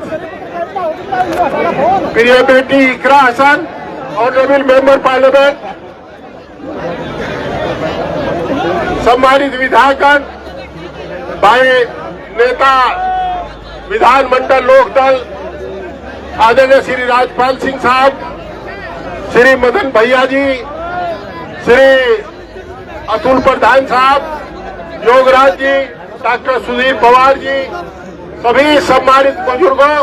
प्रिय बेटी इकरा हसन, ऑनरेबल मेंबर पार्लियामेंट, सम्मानित विधायकगण, भाई नेता विधानमंडल लोकदल आदरणीय श्री राजपाल सिंह साहब, श्री मदन भैया जी, श्री अतुल प्रधान साहब, योगराज जी, डॉक्टर सुधीर पवार जी, सभी सम्मानित बुजुर्गों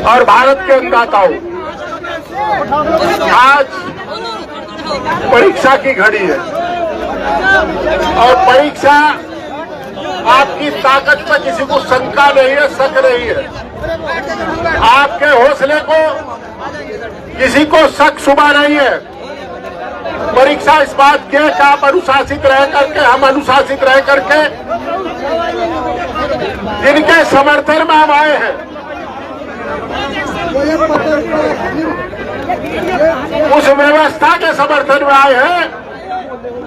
और भारत के अन्नदाताओं, आज परीक्षा की घड़ी है और परीक्षा आपकी ताकत पर किसी को शंका नहीं है, शक नहीं है। आपके हौसले को किसी को शक शुबा नहीं है। परीक्षा इस बात की है कि आप अनुशासित रह करके, हम अनुशासित रह करके जिनके समर्थन में हम आए हैं, उस व्यवस्था के समर्थन में आए हैं,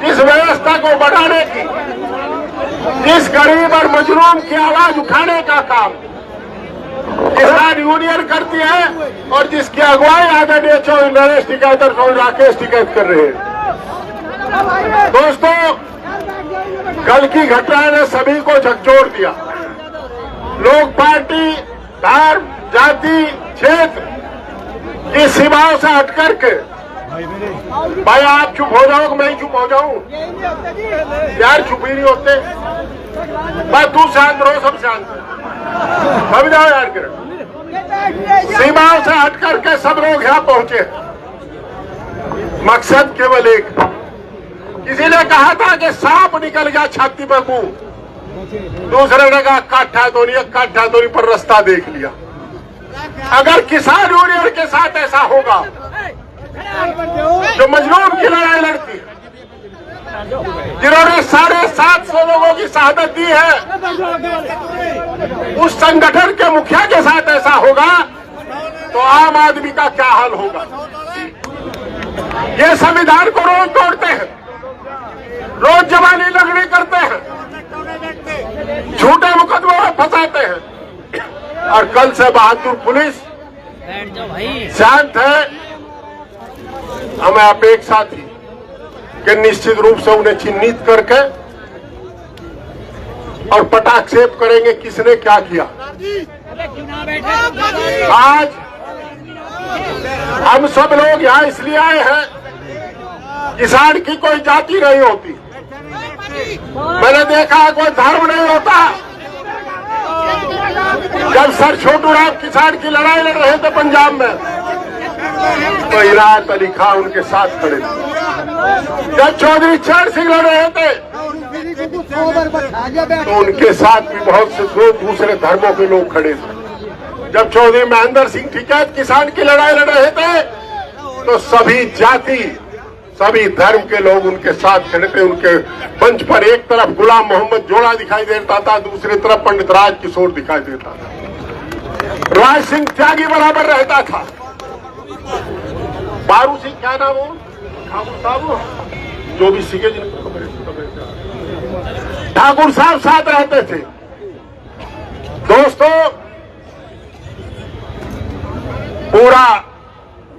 इस व्यवस्था को बढ़ाने की, इस गरीब और मजलूम की आवाज उठाने का काम किसान यूनियन करती है और जिसकी अगुवाई आदरणीय नरेश टिकैत और राकेश टिकैत कर रहे हैं। दोस्तों, कल की घटना ने सभी को झकझोर दिया। लोग पार्टी, धर्म, जाति, क्षेत्र की सीमाओं से हट करके, भाई आप चुप हो जाओ, मैं ही चुप हो जाऊं? यार चुप ही नहीं होते। बस तू शांत रहो, सब शांत समझाओ यार। सीमाओं से हट करके सब लोग यहाँ पहुंचे। मकसद केवल एक, किसी ने कहा था कि सांप निकल गया छाती पे मुंह, दूसरे ने कहा काठा तो नहीं पर रास्ता देख लिया। अगर किसान यूनियन के साथ ऐसा होगा, जो मजलूम की लड़ाई लड़ती है, जिन्होंने 750 लोगों की शहादत दी है, उस संगठन के मुखिया के साथ ऐसा होगा तो आम आदमी का क्या हाल होगा। ये संविधान को रोज तोड़ते हैं, रोज जवानी लगनी करते हैं, झूठे मुकदमों में फंसाते हैं। और कल से बहादुर पुलिस शांत है। हमें अपेक्षा थी कि निश्चित रूप से उन्हें चिन्हित करके और पटाक्षेप करेंगे किसने क्या किया। आज हम सब लोग यहाँ इसलिए आए हैं, किसान की कोई जाति नहीं होती, मैंने देखा कोई धर्म नहीं होता। जब सर छोटू राम किसान की लड़ाई लड़ रहे थे पंजाब में, तो इनायत अली खान उनके साथ खड़े थे। जब चौधरी चरण सिंह लड़ रहे थे तो उनके साथ भी बहुत से दूसरे धर्मों के लोग खड़े थे। जब चौधरी महेंद्र सिंह टिकैत किसान की लड़ाई लड़ रहे थे तो सभी जाति, सभी धर्म के लोग उनके साथ खड़े थे। उनके मंच पर एक तरफ गुलाम मोहम्मद जोड़ा दिखाई देता था, दूसरी तरफ पंडित राज किशोर दिखाई देता था। राज सिंह त्यागी बराबर रहता था। बारू सिंह क्या नाम हो, ठाकुर साहब जो भी सीखे, जिनको ठाकुर साहब साथ रहते थे। दोस्तों, पूरा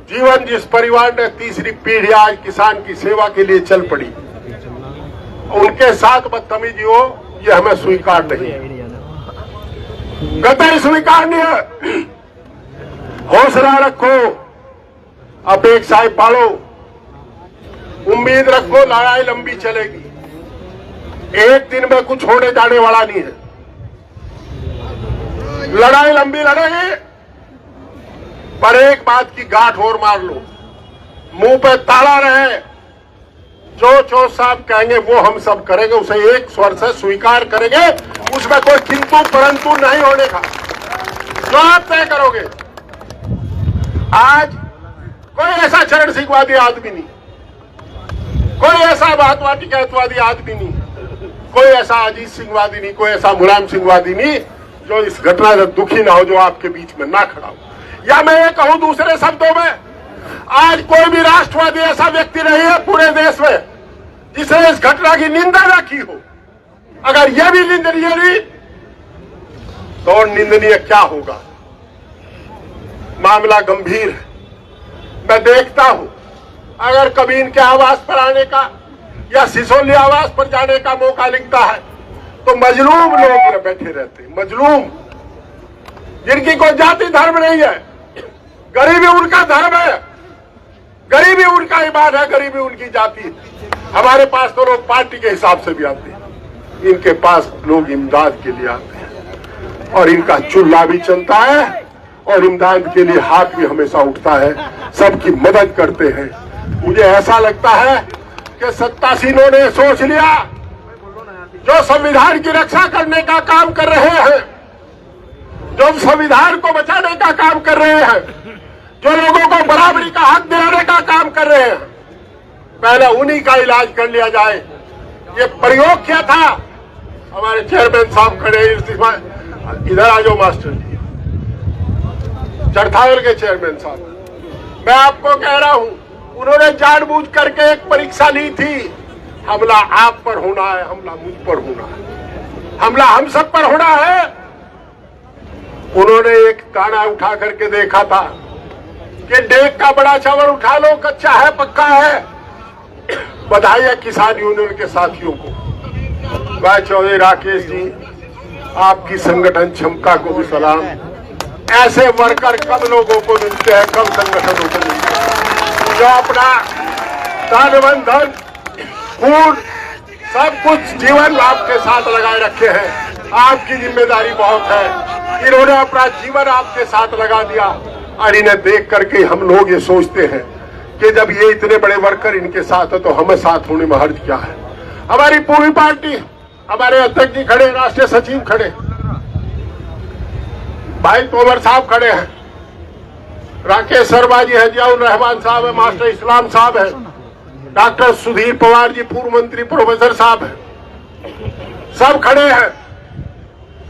जीवन जिस परिवार ने तीसरी पीढ़ी आज किसान की सेवा के लिए चल पड़ी, उनके साथ बदतमीजी हो, ये हमें स्वीकार नहीं है, कतई स्वीकार नहीं है। हौसला रखो, अपेक्षाएं पालो, उम्मीद रखो, लड़ाई लंबी चलेगी। एक दिन में कुछ होने जाने वाला नहीं है। लड़ाई लंबी लड़ेगी, पर एक बात की गांठ और मार लो, मुंह पे ताला रहे, जो साहब कहेंगे वो हम सब करेंगे, उसे एक स्वर से स्वीकार करेंगे, उसमें कोई किंतु परंतु नहीं होने का। जो आप तय करोगे। आज कोई ऐसा चरण सिंहवादी आदमी नहीं, कोई ऐसा महात्मा टिकैतवादी आदमी नहीं, कोई ऐसा अजीत सिंहवादी नहीं, कोई ऐसा मुलायम सिंहवादी नहीं जो इस घटना से दुखी ना हो, जो आपके बीच में ना खड़ा हो। या मैं ये कहूं दूसरे शब्दों में, आज कोई भी राष्ट्रवादी ऐसा व्यक्ति नहीं है पूरे देश में जिसने इस घटना की निंदा ना की हो। अगर यह भी निंदनीय नहीं तो निंदनीय क्या होगा। मामला गंभीर है। मैं देखता हूं, अगर कभी इनके आवास पर आने का या सिसोली आवास पर जाने का मौका मिलता है तो मजलूम लोग बैठे रहते हैं, मजलूम जिनकी कोई जाति धर्म नहीं है, गरीबी उनका धर्म है, गरीबी उनका ईमान है, गरीबी उनकी जाति है। हमारे पास तो लोग पार्टी के हिसाब से भी आते हैं, इनके पास लोग इमदाद के लिए आते हैं और इनका चूल्हा भी चलता है और इमदाद के लिए हाथ भी हमेशा उठता है, सबकी मदद करते हैं। मुझे ऐसा लगता है कि सत्तासीनों ने सोच लिया, जो संविधान की रक्षा करने का काम कर रहे हैं, जो संविधान को बचाने का काम कर रहे हैं, जो लोगों को बराबरी का हक दिलाने का काम कर रहे हैं, पहले उन्हीं का इलाज कर लिया जाए। ये प्रयोग किया था हमारे चेयरमैन साहब खड़े, इधर आ जाओ मास्टर जी, चरथावल के चेयरमैन साहब। मैं आपको कह रहा हूं, उन्होंने जानबूझ करके एक परीक्षा ली थी, हमला आप पर होना है, हमला मुझ पर होना है, हमला हम सब पर होना है। उन्होंने एक दाना उठा करके देखा था कि डेग का बड़ा चावल उठा लो, कच्चा है पक्का है। बधाई है किसान यूनियन के साथियों को। भाई चौधरी राकेश जी, आपकी संगठन क्षमता को भी सलाम। ऐसे वर्कर कम लोगों को मिलते हैं, कम संगठनों को मिलते हैं, जो अपना तन मन धन खून सब कुछ जीवन आपके साथ लगाए रखे हैं। आपकी जिम्मेदारी बहुत है। इन्होंने अपना जीवन आपके साथ लगा दिया और इन्हें देख करके हम लोग ये सोचते हैं कि जब ये इतने बड़े वर्कर इनके साथ है तो हमें साथ होने में हर्ज क्या है। हमारी पूरी पार्टी, हमारे अध्यक्ष जी खड़े, राष्ट्रीय सचिव खड़े, भाई तोमर साहब खड़े हैं, राकेश शर्मा जी है, जियाउर रहमान साहब है, मास्टर इस्लाम साहब है, डॉक्टर सुधीर पवार जी पूर्व मंत्री प्रोफेसर साहब है, सब खड़े हैं।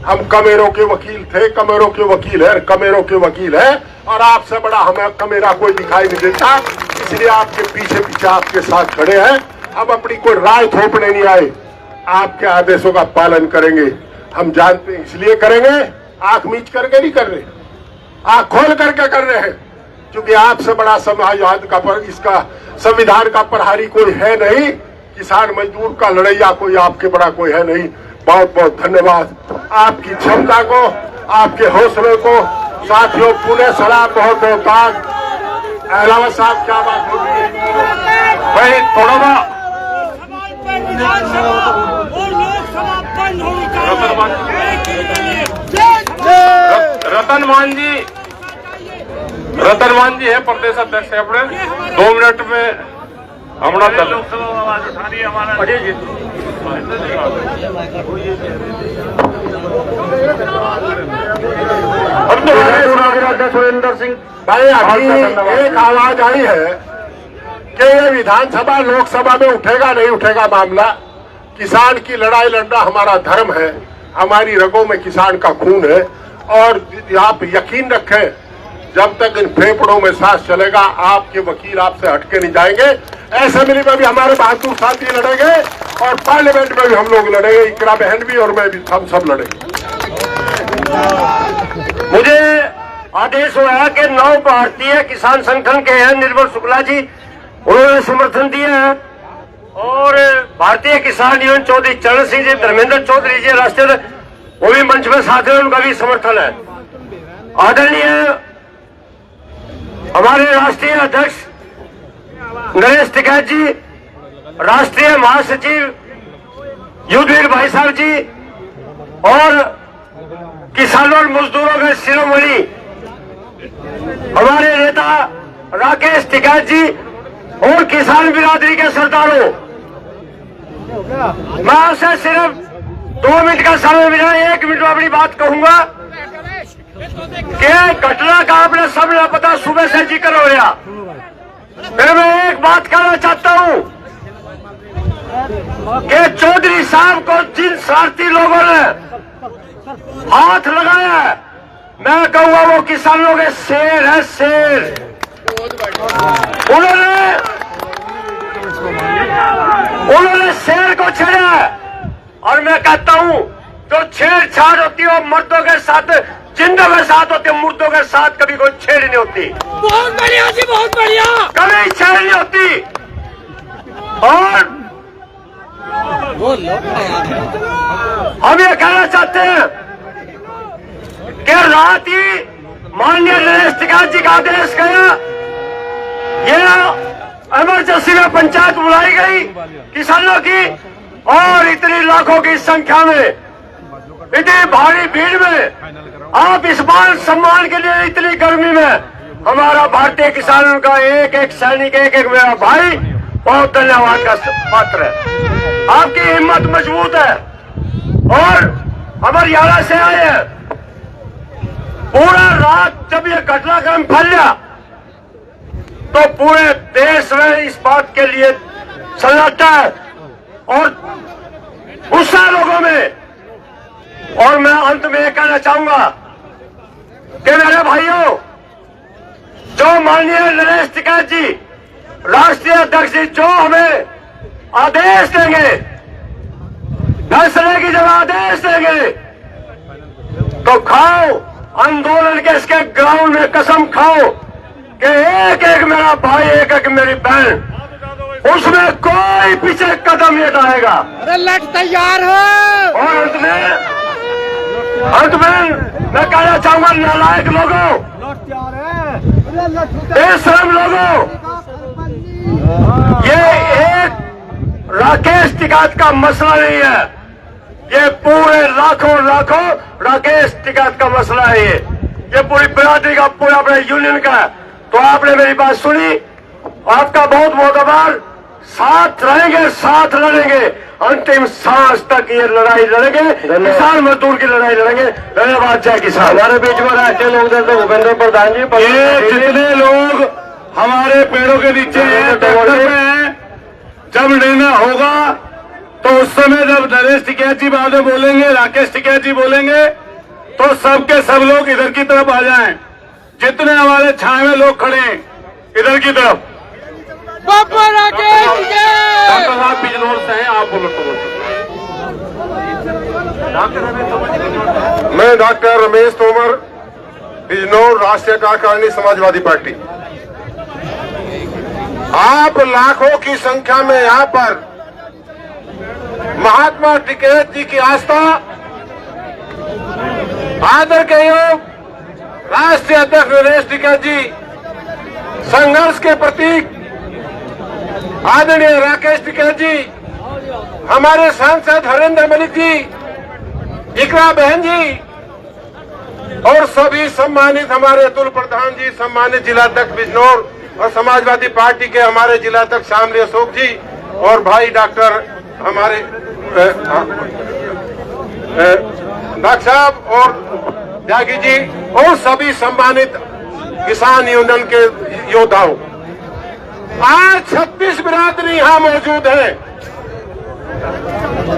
हम कमेरों के वकील थे, कमेरों के वकील है, कमेरों के वकील है और आपसे बड़ा हमें कमेरा कोई दिखाई नहीं देता, इसलिए आपके पीछे पीछे आपके साथ खड़े हैं। हम अपनी कोई राय थोपने नहीं आए, आपके आदेशों का पालन करेंगे। हम जानते हैं इसलिए करेंगे, आंख मीच करके नहीं कर रहे, आंख खोल करके कर रहे हैं, क्योंकि आपसे बड़ा समाजवाद का पर इसका संविधान का प्रहारी कोई है नहीं, किसान मजदूर का लड़ैया कोई आपके बड़ा कोई है नहीं। बहुत बहुत धन्यवाद आपकी क्षमता को, आपके हौसले को। साथियों पुनः सलाम, बहुत बहुत धन्यवाद। अहलावत साहब क्या बात होगी भाई, थोड़ा सा रतन मान जी है प्रदेश अध्यक्ष है अपने। 2 मिनट में हमारा सुरेंद्र सिंह भाई, अभी एक आवाज आई है कि ये विधानसभा लोकसभा में उठेगा नहीं उठेगा मामला। किसान की लड़ाई लड़ना हमारा धर्म है, हमारी रगों में किसान का खून है और आप यकीन रखें जब तक इन फेफड़ों में सांस चलेगा आपके वकील आपसे हटके नहीं जाएंगे। असेंबली में भी हमारे बहादुर साथी लड़ेंगे और पार्लियामेंट में भी हम लोग लड़ेंगे, इकरा बहन भी और मैं भी, हम सब लड़ेंगे। मुझे आदेश हुआ है कि 9 भारतीय किसान संगठन के हैं, निर्मल शुक्ला जी, उन्होंने समर्थन दिया है और भारतीय किसान यूनियन चौधरी चरण सिंह जी, धर्मेंद्र चौधरी जी राष्ट्रीय, वो भी मंच में साथ हैं, उनका भी समर्थन है। आदरणीय हमारे राष्ट्रीय अध्यक्ष नरेश टिकैत जी, राष्ट्रीय महासचिव युद्धवीर भाई साहब जी और किसानों और मजदूरों के शिरोमणि हमारे नेता राकेश टिकैत जी और किसान बिरादरी के सरदारों, मैं आपसे सिर्फ 2 मिनट का समय मिला, 1 मिनट में अपनी बात कहूंगा कि घटना का आपने सबने पता, सुबह से जिक्र हो रहा। फिर मैं एक बात कहना चाहता हूं कि चौधरी साहब को जिन शरारती लोगों ने हाथ लगाया है, मैं कहूंगा वो किसानों के शेर है, शेर। उन्होंने शेर को छेड़ा है और मैं कहता हूं जो छेड़छाड़ होती है वो मर्दों के साथ, जिंदों के साथ होती है, मुर्दों के साथ कभी कोई छेड़ नहीं होती। बहुत बढ़िया जी, बहुत बढ़िया। कभी छेड़ नहीं होती। और हम ये कहना चाहते हैं कि रात ही माननीय नरेश टिकैत जी का आदेश गया, ये इमरजेंसी में पंचायत बुलाई गई किसानों की और इतनी लाखों की संख्या में, इतनी भारी भीड़ में, आप इस बार सम्मान के लिए इतनी गर्मी में हमारा भारतीय किसानों का एक एक सैनिक, एक एक मेरा भाई बहुत धन्यवाद का पात्र है। आपकी हिम्मत मजबूत है और हम हरियाणा से आए हैं। पूरा रात जब ये घटनाक्रम फैला तो पूरे देश में इस बात के लिए सन्नाटा है और उत्साह लोगों में। और मैं अंत में कहना चाहूंगा कि मेरे भाइयों, जो माननीय नरेश टिकैत जी राष्ट्रीय अध्यक्ष जी जो हमें आदेश देंगे, फैसले की जब आदेश देंगे तो खाओ आंदोलन के इसके ग्राउंड में कसम खाओ कि एक एक मेरा भाई, एक एक मेरी बहन, उसमें कोई पीछे कदम नहीं उठाएगा। अरे लट तैयार हो। और अंत में मैं कहना चाहूंगा, नालायक लोगों, बेशरम लोगों, ये एक राकेश टिकैत का मसला नहीं है, ये पूरे लाखों राकेश टिकैत का मसला है। ये पूरी बिरादरी का, पूरा अपने यूनियन का है। तो आपने मेरी बात सुनी, आपका बहुत बहुत आभार। साथ रहेंगे, साथ लड़ेंगे, अंतिम सांस तक ये लड़ाई लड़ेंगे, किसान मजदूर की लड़ाई लड़ेंगे। धन्यवाद। जय किसान। हमारे बीच में राष्ट्रीय लोकदल से भूपेंद्र प्रधान जी, ये जितने लोग हमारे पेड़ों के नीचे हैं, जब निर्णय होगा तो उस समय जब नरेश टिकैत जी बाद में बोलेंगे, राकेश टिकैत जी बोलेंगे, तो सबके सब लोग इधर की तरफ आ जाएं। जितने हमारे छाए में लोग खड़े हैं इधर की तरफ। बाबा राकेश के डॉक्टर साहब बिजनौर से हैं, आप बोलो तो। मैं डॉक्टर रमेश तोमर, बिजनौर, राष्ट्रीय कार्यकारिणी समाजवादी पार्टी। आप लाखों की संख्या में यहाँ पर महात्मा टिकैत जी की आस्था, आदर के योग राष्ट्रीय अध्यक्ष नरेश टिकैत जी, संघर्ष के प्रतीक आदरणीय राकेश टिकैत जी, हमारे सांसद हरेंद्र मलिक जी, इकरा बहन जी, और सभी सम्मानित हमारे अतुल प्रधान जी, सम्मानित जिलाध्यक्ष बिजनौर और समाजवादी पार्टी के हमारे जिलाध्यक्ष शामली अशोक जी, और भाई डॉक्टर हमारे डॉक्टर साहब और त्यागी जी, और सभी सम्मानित किसान यूनियन के योद्धाओं। आज 36 बिरादरी यहाँ मौजूद है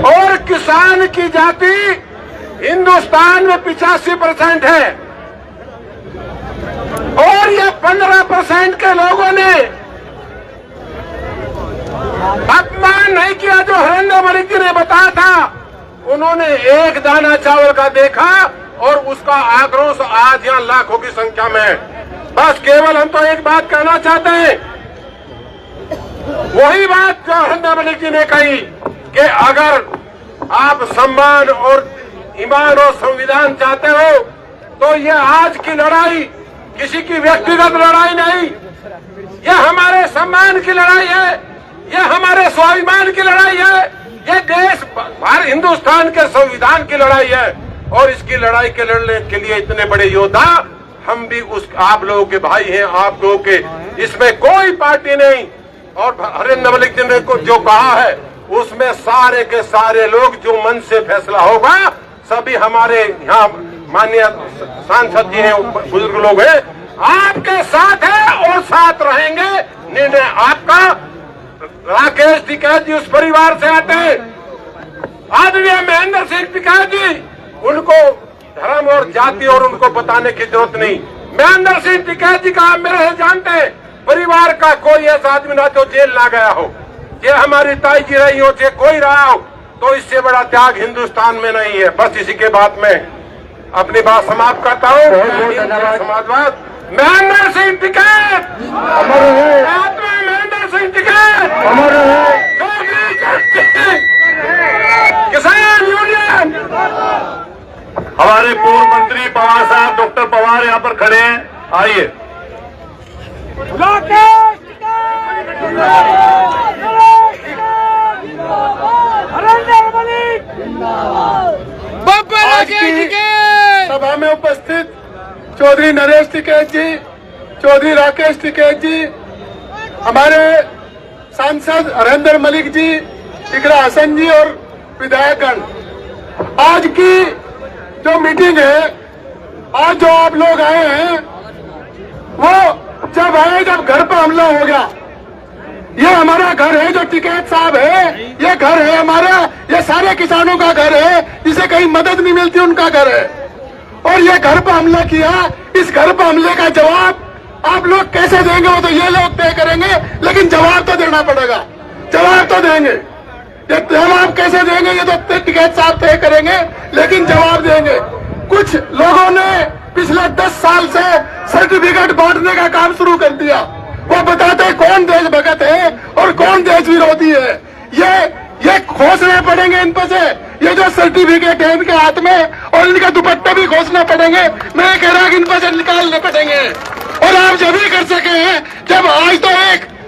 और किसान की जाति हिंदुस्तान में 85% है, और ये 15% के लोगों ने अपमान नहीं किया जो हरेंद्र मलिक जी ने बताया था। उन्होंने एक दाना चावल का देखा और उसका आक्रोश आज यहाँ लाखों की संख्या में है। बस केवल हम तो एक बात कहना चाहते हैं, वही बात जो हरेंद्र मलिक जी ने कही कि अगर आप सम्मान और ईमान और संविधान चाहते हो तो ये आज की लड़ाई किसी की व्यक्तिगत लड़ाई नहीं, ये हमारे सम्मान की लड़ाई है, ये हमारे स्वाभिमान की लड़ाई है, ये देश भारत हिंदुस्तान के संविधान की लड़ाई है। और इसकी लड़ाई के लड़ने के लिए इतने बड़े योद्धा हम भी उस आप लोगों के भाई हैं, आप लोगों के, इसमें कोई पार्टी नहीं। और हरेंद्र मलिक जी ने जो कहा है उसमें सारे के सारे लोग, जो मन से फैसला होगा, सभी हमारे यहाँ माननीय सांसद जी हैं, बुजुर्ग लोग हैं, आपके साथ है और साथ रहेंगे। निर्णय आपका। राकेश टिकैत जी उस परिवार से आते हैं, आदरणीय महेंद्र सिंह टिकैत जी, उनको धर्म और जाति और उनको बताने की जरूरत नहीं। महेंद्र सिंह टिकैत जी का आप मेरे से जानते हैं, परिवार का कोई ऐसा आदमी ना जो जेल ना गया हो, ये हमारी ताई जी रही हो, चाहे कोई रहा हो, तो इससे बड़ा त्याग हिंदुस्तान में नहीं है। बस इसी के बाद में अपनी बात समाप्त करता हूँ। समाजवाद। महेंद्र सिंह टिकैत अमर रहे, महेंद्र सिंह टिकैत अमर रहे, किसान यूनियन। हमारे पूर्व मंत्री पवार साहब, डॉक्टर पवार यहाँ पर खड़े हैं, आइए। राकेश हरेंद्र मलिक बाबा राकेश के सभा में उपस्थित चौधरी नरेश टिकैत जी, चौधरी राकेश टिकैत जी, हमारे सांसद हरेंद्र मलिक जी, इकरा हसन जी और विधायकगण, आज की जो मीटिंग है, आज जो आप लोग आए हैं, वो जब आए जब घर पर हमला हो गया। ये हमारा घर है, जो टिकैत साहब है, ये घर है हमारा, ये सारे किसानों का घर है, जिसे कहीं मदद नहीं मिलती उनका घर है, और ये घर पर हमला किया। इस घर पर हमले का जवाब आप लोग कैसे देंगे वो तो ये लोग तय करेंगे, लेकिन जवाब तो देना पड़ेगा, जवाब तो देंगे। ये जवाब कैसे देंगे ये तो टिकैत साहब तय करेंगे, लेकिन जवाब देंगे। कुछ लोगों ने पिछले 10 साल से सर्टिफिकेट बांटने का काम शुरू कर दिया। वो बताते हैं कौन देशभक्त है और कौन देश विरोधी है। ये खोसने पड़ेंगे इन पर से, ये जो सर्टिफिकेट है इनके हाथ में, और इनका दुपट्टा भी खोसना पड़ेंगे। मैं कह रहा हूं कि इन पर से निकालने पड़ेंगे। और आप जब भी कर सके हैं जब आज तो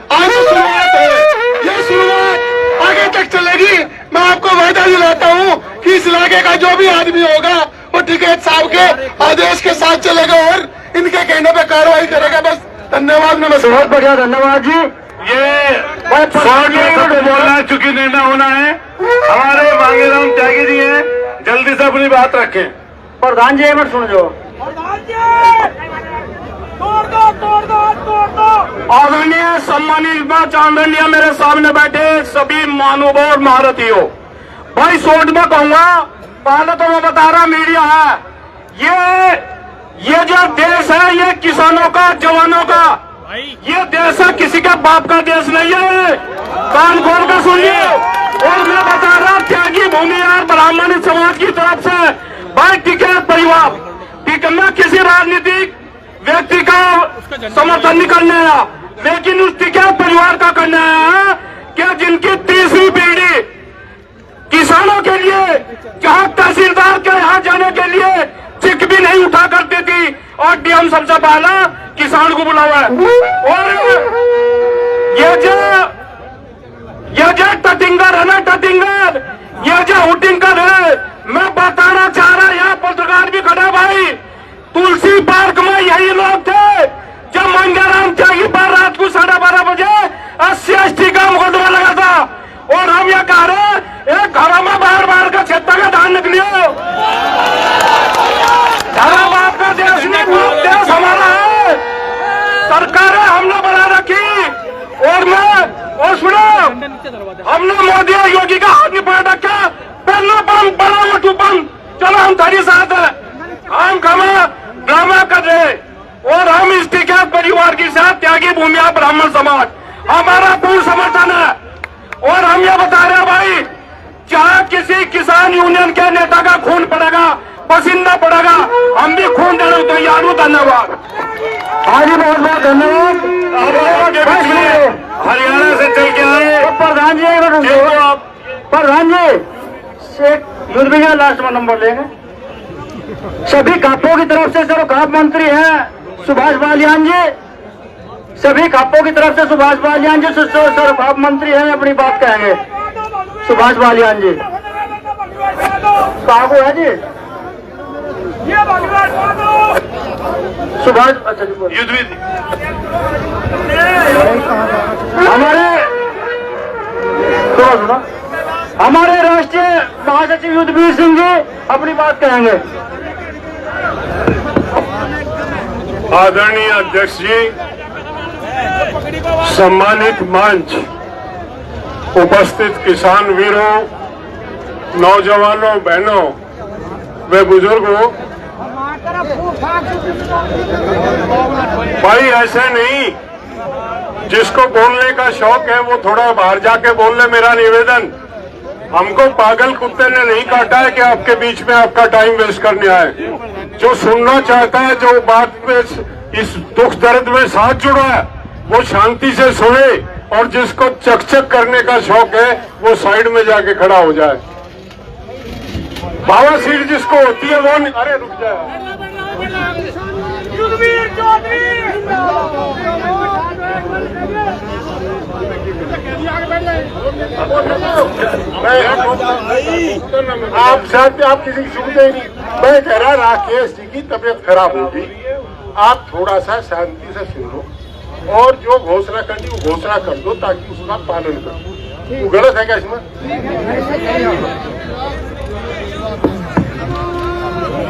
शुरुआत है, ये शुरुआत आगे तक चलेगी। मैं आपको वादा दिलाता हूं कि इस इलाके का जो भी आदमी होगा वो टिकैत साहब के आदेश के साथ चलेगा और इनके कहने पे कार्रवाई करेगा। बस धन्यवाद, नमस्कार। बहुत बढ़िया, धन्यवाद जी। ये 100 मिनट बोलना चुकी निर्णय होना है। हमारे मांगेराम त्यागी जी हैं, जल्दी से अपनी बात रखें। प्रधान जी एक मिनट सुन जो। आदरणीय सम्मानित चांदनिया, मेरे सामने बैठे सभी महानुभाव और महारथियों, भाई शॉर्ट में कहूंगा। पहले तो मैं बता रहा मीडिया है, ये जो देश है ये किसानों का, जवानों का ये देश है, किसी के बाप का देश नहीं है। कान खोल कर सुनिए। और मैं बता रहा त्यागी भूमिहार ब्राह्मण समाज की तरफ से भाई टिकैत परिवार, मैं किसी राजनीतिक व्यक्ति का समर्थन नहीं करने आया, लेकिन उस टिकैत परिवार का करना है कि जिनकी तीसरी पीढ़ी किसानों के लिए जहां तहसीलदार के यहाँ जाने के लिए चिक भी नहीं उठा करती थी, और डीएम सबसे पहला किसान को बुलावा है। और ये जो टटिंगर है ना, टटिंगर, ये जो हुटिंगर है, मैं बताना चाह रहा, यहाँ पत्रकार भी खड़ा भाई, तुलसी पार्क में यही लोग थे जब मांगेराम त्यागी पर रात को 12:30 बजे SC/ST का मुकदमा लगा था। और हम ये कह रहे हैं एक घरों में बाहर का क्षेत्र का धान निकलियो, धर्म आपका देश नहीं, देश हमारा है, सरकारें हमने बना रखी। और सुनो, हमने मोदी और योगी का हाथ नहीं पकड़ रखा, पहला बम बड़ा मठू बम, चलो हम थारी साथ है, हम ड्रामा कर रहे। और हम इस टिकैत परिवार के साथ त्यागी भूमिहार ब्राह्मण समाज हमारा पूर्ण समर्थन है। और हम ये बता रहे हैं भाई, चाहे किसी किसान यूनियन के नेता का खून पड़ेगा, पसीना पड़ेगा, हम भी खून देने को तैयार हूं। धन्यवाद। हाँ जी, बहुत बहुत धन्यवाद। हरियाणा से चल के आए प्रधान जी, प्रधान जी युद्ध भी लास्ट में नंबर लेंगे। सभी खापों की तरफ से सर खाप मंत्री हैं सुभाष बालियान जी, सभी खापों की तरफ से सुभाष बालियान जी सर खाप मंत्री हैं, अपनी बात कहेंगे। सुभाष बालियान जी कहाँ को है जी? सुभाष, अच्छा जी, युद्धविद हमारे राष्ट्रीय महासचिव युद्धवीर सिंह जी अपनी बात कहेंगे। आदरणीय अध्यक्ष जी, सम्मानित मंच, उपस्थित किसान वीरों, नौजवानों, बहनों व बुजुर्गों, भाई ऐसे नहीं, जिसको बोलने का शौक है वो थोड़ा बाहर जाके बोल ले। मेरा निवेदन, हमको पागल कुत्ते ने नहीं काटा है कि आपके बीच में आपका टाइम वेस्ट करने आए। जो सुनना चाहता है, जो बात में इस दुख दर्द में साथ जुड़ा है, वो शांति से सुने, और जिसको चकचक करने का शौक है वो साइड में जाके खड़ा हो जाए। बवासीर जिसको होती है वो नहीं, अरे रुक जाए। आप साथ आप किसी की सुनते ही नहीं। मैं कह रहा राकेश जी की तबीयत खराब होगी, आप थोड़ा सा शांति से सुन लो, और जो घोषणा करनी वो घोषणा कर दो ताकि उसका पालन करो। वो गलत है क्या इसमें?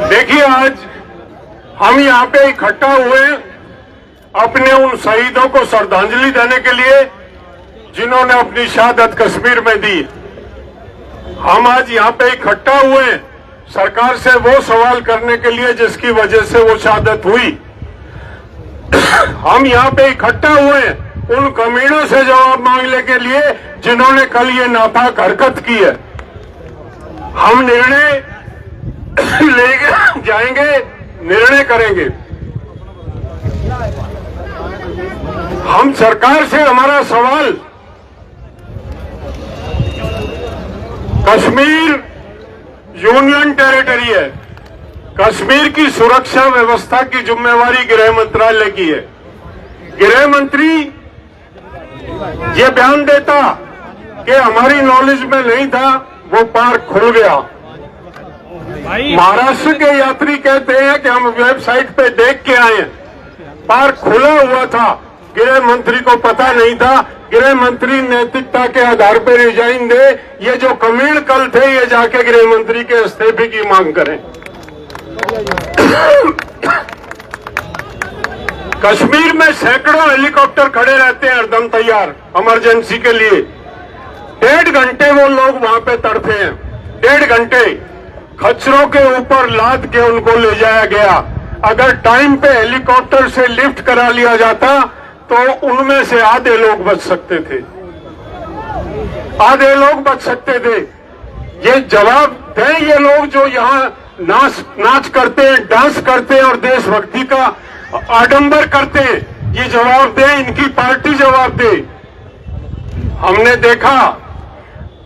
देखिए, आज हम यहाँ पे इकट्ठा हुए अपने उन शहीदों को श्रद्धांजलि देने के लिए जिन्होंने अपनी शहादत कश्मीर में दी। हम आज यहाँ पे इकट्ठा हुए सरकार से वो सवाल करने के लिए जिसकी वजह से वो शहादत हुई। हम यहाँ पे इकट्ठा हुए उन कमीनों से जवाब मांगने के लिए जिन्होंने कल ये नापाक हरकत की है। हम निर्णय लेके जाएंगे निर्णय करेंगे। हम सरकार से हमारा सवाल, कश्मीर यूनियन टेरिटरी है, कश्मीर की सुरक्षा व्यवस्था की जिम्मेवारी गृह मंत्रालय की है। गृह मंत्री ये बयान देता कि हमारी नॉलेज में नहीं था, वो पार्क खुल गया। महाराष्ट्र के यात्री कहते हैं कि हम वेबसाइट पे देख के आए, पार्क खुला हुआ था, गृह मंत्री को पता नहीं था। गृह मंत्री नैतिकता के आधार पर रिजाइन दे, ये जो कमीण कल थे ये जाके गृह मंत्री के इस्तीफे की मांग करें। कश्मीर में सैकड़ों हेलीकॉप्टर खड़े रहते हैं हरदम तैयार इमरजेंसी के लिए। 1.5 घंटे वो लोग वहां पे तड़पे हैं, 1.5 घंटे खच्चरों के ऊपर लाद के उनको ले जाया गया। अगर टाइम पे हेलीकॉप्टर से लिफ्ट करा लिया जाता तो उनमें से आधे लोग बच सकते थे, आधे लोग बच सकते थे। ये जवाब दें ये लोग जो यहाँ नाच करते हैं, डांस करते हैं और देशभक्ति का आडंबर करते हैं, ये जवाब दें, इनकी पार्टी जवाब दे। हमने देखा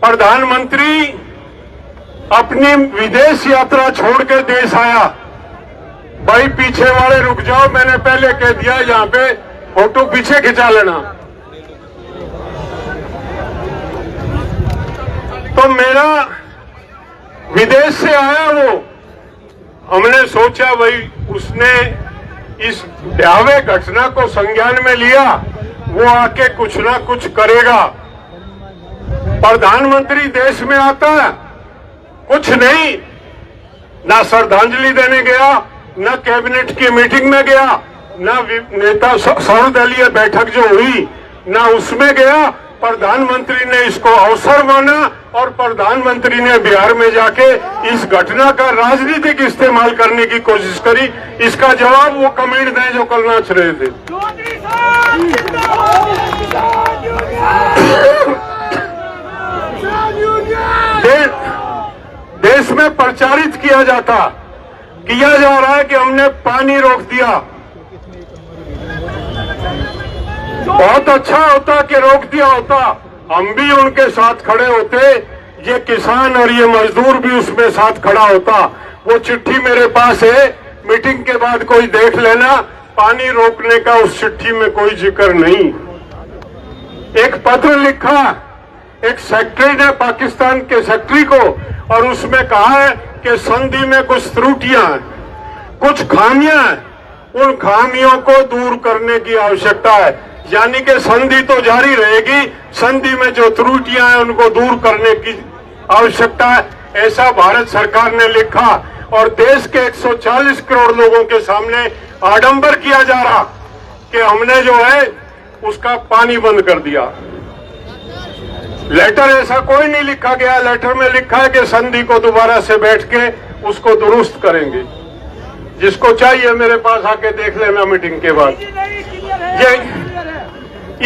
प्रधानमंत्री अपनी विदेश यात्रा छोड़ के देश आया। भाई पीछे वाले रुक जाओ, मैंने पहले कह दिया यहाँ पे फोटो पीछे खिंचा लेना। तो मेरा विदेश से आया वो, हमने सोचा भाई उसने इस भयावह घटना को संज्ञान में लिया, वो आके कुछ ना कुछ करेगा। प्रधानमंत्री देश में आता है, कुछ नहीं, ना श्रद्धांजलि देने गया, ना कैबिनेट की मीटिंग में गया, ना नेता सर्वदलीय बैठक जो हुई ना उसमें गया। प्रधानमंत्री ने इसको अवसर माना और प्रधानमंत्री ने बिहार में जाके इस घटना का राजनीतिक इस्तेमाल करने की कोशिश करी। इसका जवाब वो कमेंट दें जो कल नाच रहे थे। देश में प्रचारित किया जा रहा है कि हमने पानी रोक दिया। बहुत अच्छा होता कि रोक दिया होता, हम भी उनके साथ खड़े होते, ये किसान और ये मजदूर भी उसमें साथ खड़ा होता। वो चिट्ठी मेरे पास है, मीटिंग के बाद कोई देख लेना, पानी रोकने का उस चिट्ठी में कोई जिक्र नहीं। एक पत्र लिखा एक सेक्रेटरी ने पाकिस्तान के सेक्रेटरी को, और उसमें कहा है कि संधि में कुछ त्रुटियां हैं, कुछ खामियां हैं, उन खामियों को दूर करने की आवश्यकता है। यानी कि संधि तो जारी रहेगी, संधि में जो त्रुटियां हैं उनको दूर करने की आवश्यकता है, ऐसा भारत सरकार ने लिखा। और देश के 140 करोड़ लोगों के सामने आडंबर किया जा रहा कि हमने जो है उसका पानी बंद कर दिया। लेटर ऐसा कोई नहीं लिखा गया, लेटर में लिखा है कि संधि को दोबारा से बैठ के उसको दुरुस्त करेंगे। जिसको चाहिए मेरे पास आके देख लेना मीटिंग के बाद। ये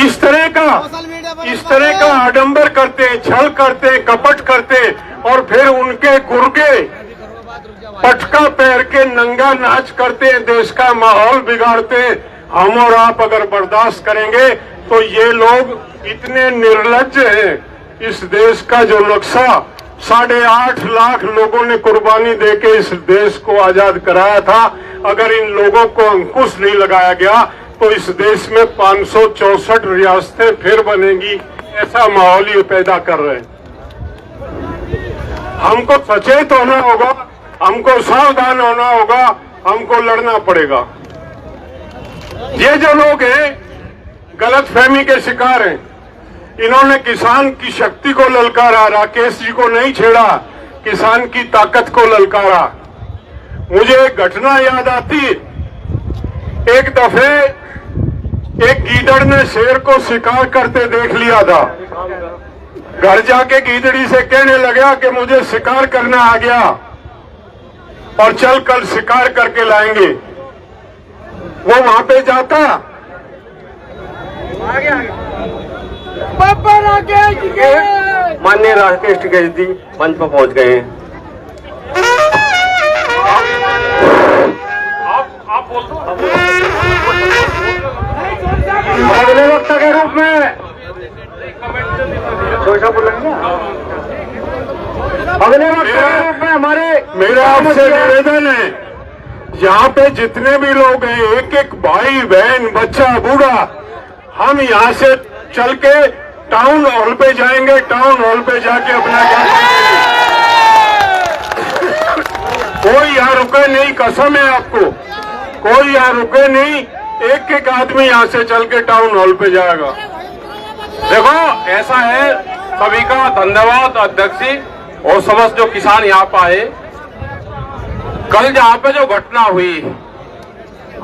इस तरह का आडंबर करते, छल करते, कपट करते और फिर उनके गुर्गे पटका पैर के नंगा नाच करते, देश का माहौल बिगाड़ते। हम और आप अगर बर्दाश्त करेंगे तो ये लोग इतने निर्लज्ज हैं। इस देश का जो नक्शा 8.5 लाख लोगों ने कुर्बानी देके इस देश को आजाद कराया था, अगर इन लोगों को अंकुश नहीं लगाया गया तो इस देश में 564 रियासतें फिर बनेंगी, ऐसा माहौल ये पैदा कर रहे हैं। हमको सचेत होना होगा, हमको सावधान होना होगा, हमको लड़ना पड़ेगा। ये जो लोग हैं गलतफहमी के शिकार हैं, इन्होंने किसान की शक्ति को ललकारा, राकेश जी को नहीं छेड़ा, किसान की ताकत को ललकारा। मुझे एक घटना याद आती, एक दफे एक गीदड़ ने शेर को शिकार करते देख लिया था। घर जाके गीदड़ी से कहने लगा कि मुझे शिकार करना आ गया और चल कल शिकार करके लाएंगे। वो वहां पे जाता, माननीय राकेश टिकैत जी मंच पर पहुंच गए हैं। आप बोल दो। अगले वक्ता के रूप में अगले वक्ता के रूप में हमारे मेरा आपसे निवेदन है, यहाँ पे जितने भी लोग हैं, एक एक भाई बहन बच्चा बूढ़ा, हम यहाँ से चल के टाउन हॉल पे जाएंगे। टाउन हॉल पे जाके अपना ज्ञान कोई यहाँ रुके नहीं, कसम है आपको, कोई यहाँ रुके नहीं। एक एक आदमी यहाँ से चल के टाउन हॉल पे जाएगा। देखो ऐसा है, सभी का धन्यवाद अध्यक्ष जी और समस्त जो किसान यहाँ पे आए। कल जहाँ पे जो घटना हुई,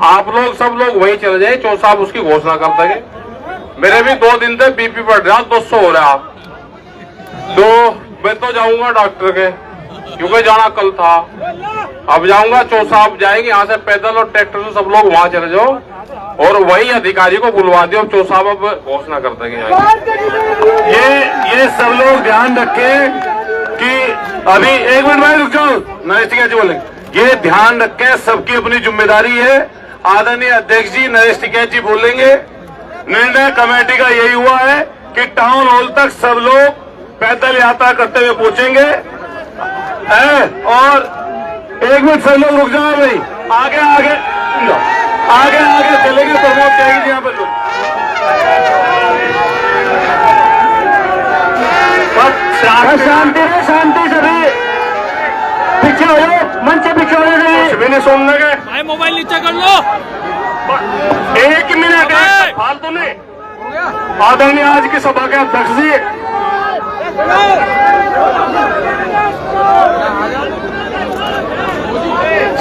आप लोग सब लोग वहीं चले जाए, चौधरी साहब उसकी घोषणा कर देंगे। मेरे भी 2 दिन से बीपी बढ़ रहा, 200 हो रहा। तो मैं तो जाऊंगा डॉक्टर के, क्योंकि जाना कल था। अब जाऊंगा, चौधरी साहब जाएंगे यहाँ से पैदल और ट्रैक्टर से, सब लोग वहां चले जाओ और वही अधिकारी को बुलवा दियो। चौधरी साहब अब घोषणा कर देंगे। ये सब लोग ध्यान रखें कि अभी 1 मिनट में रुक जाओ, नरेश टिकैत जी बोलेंगे। ये ध्यान रखें, सबकी अपनी जिम्मेदारी है। आदरणीय अध्यक्ष जी नरेश टिकैत जी बोलेंगे। निर्णय कमेटी का यही हुआ है कि टाउन हॉल तक सब लोग पैदल यात्रा करते हुए पहुंचेंगे। और 1 मिनट सब लोग रुक जाओ भाई, आगे आगे आगे आगे चलेंगे। प्रमोद त्यागी जी यहाँ पर शांति है, शांति सभी पीछे हो जाओ, मंच से पीछे हो जाए। कुछ भी नहीं सुनने के। भाई मोबाइल नीचे कर लो। 1 मिनट फालतू नहीं। आदरणीय आज की सभा के अध्यक्ष जी,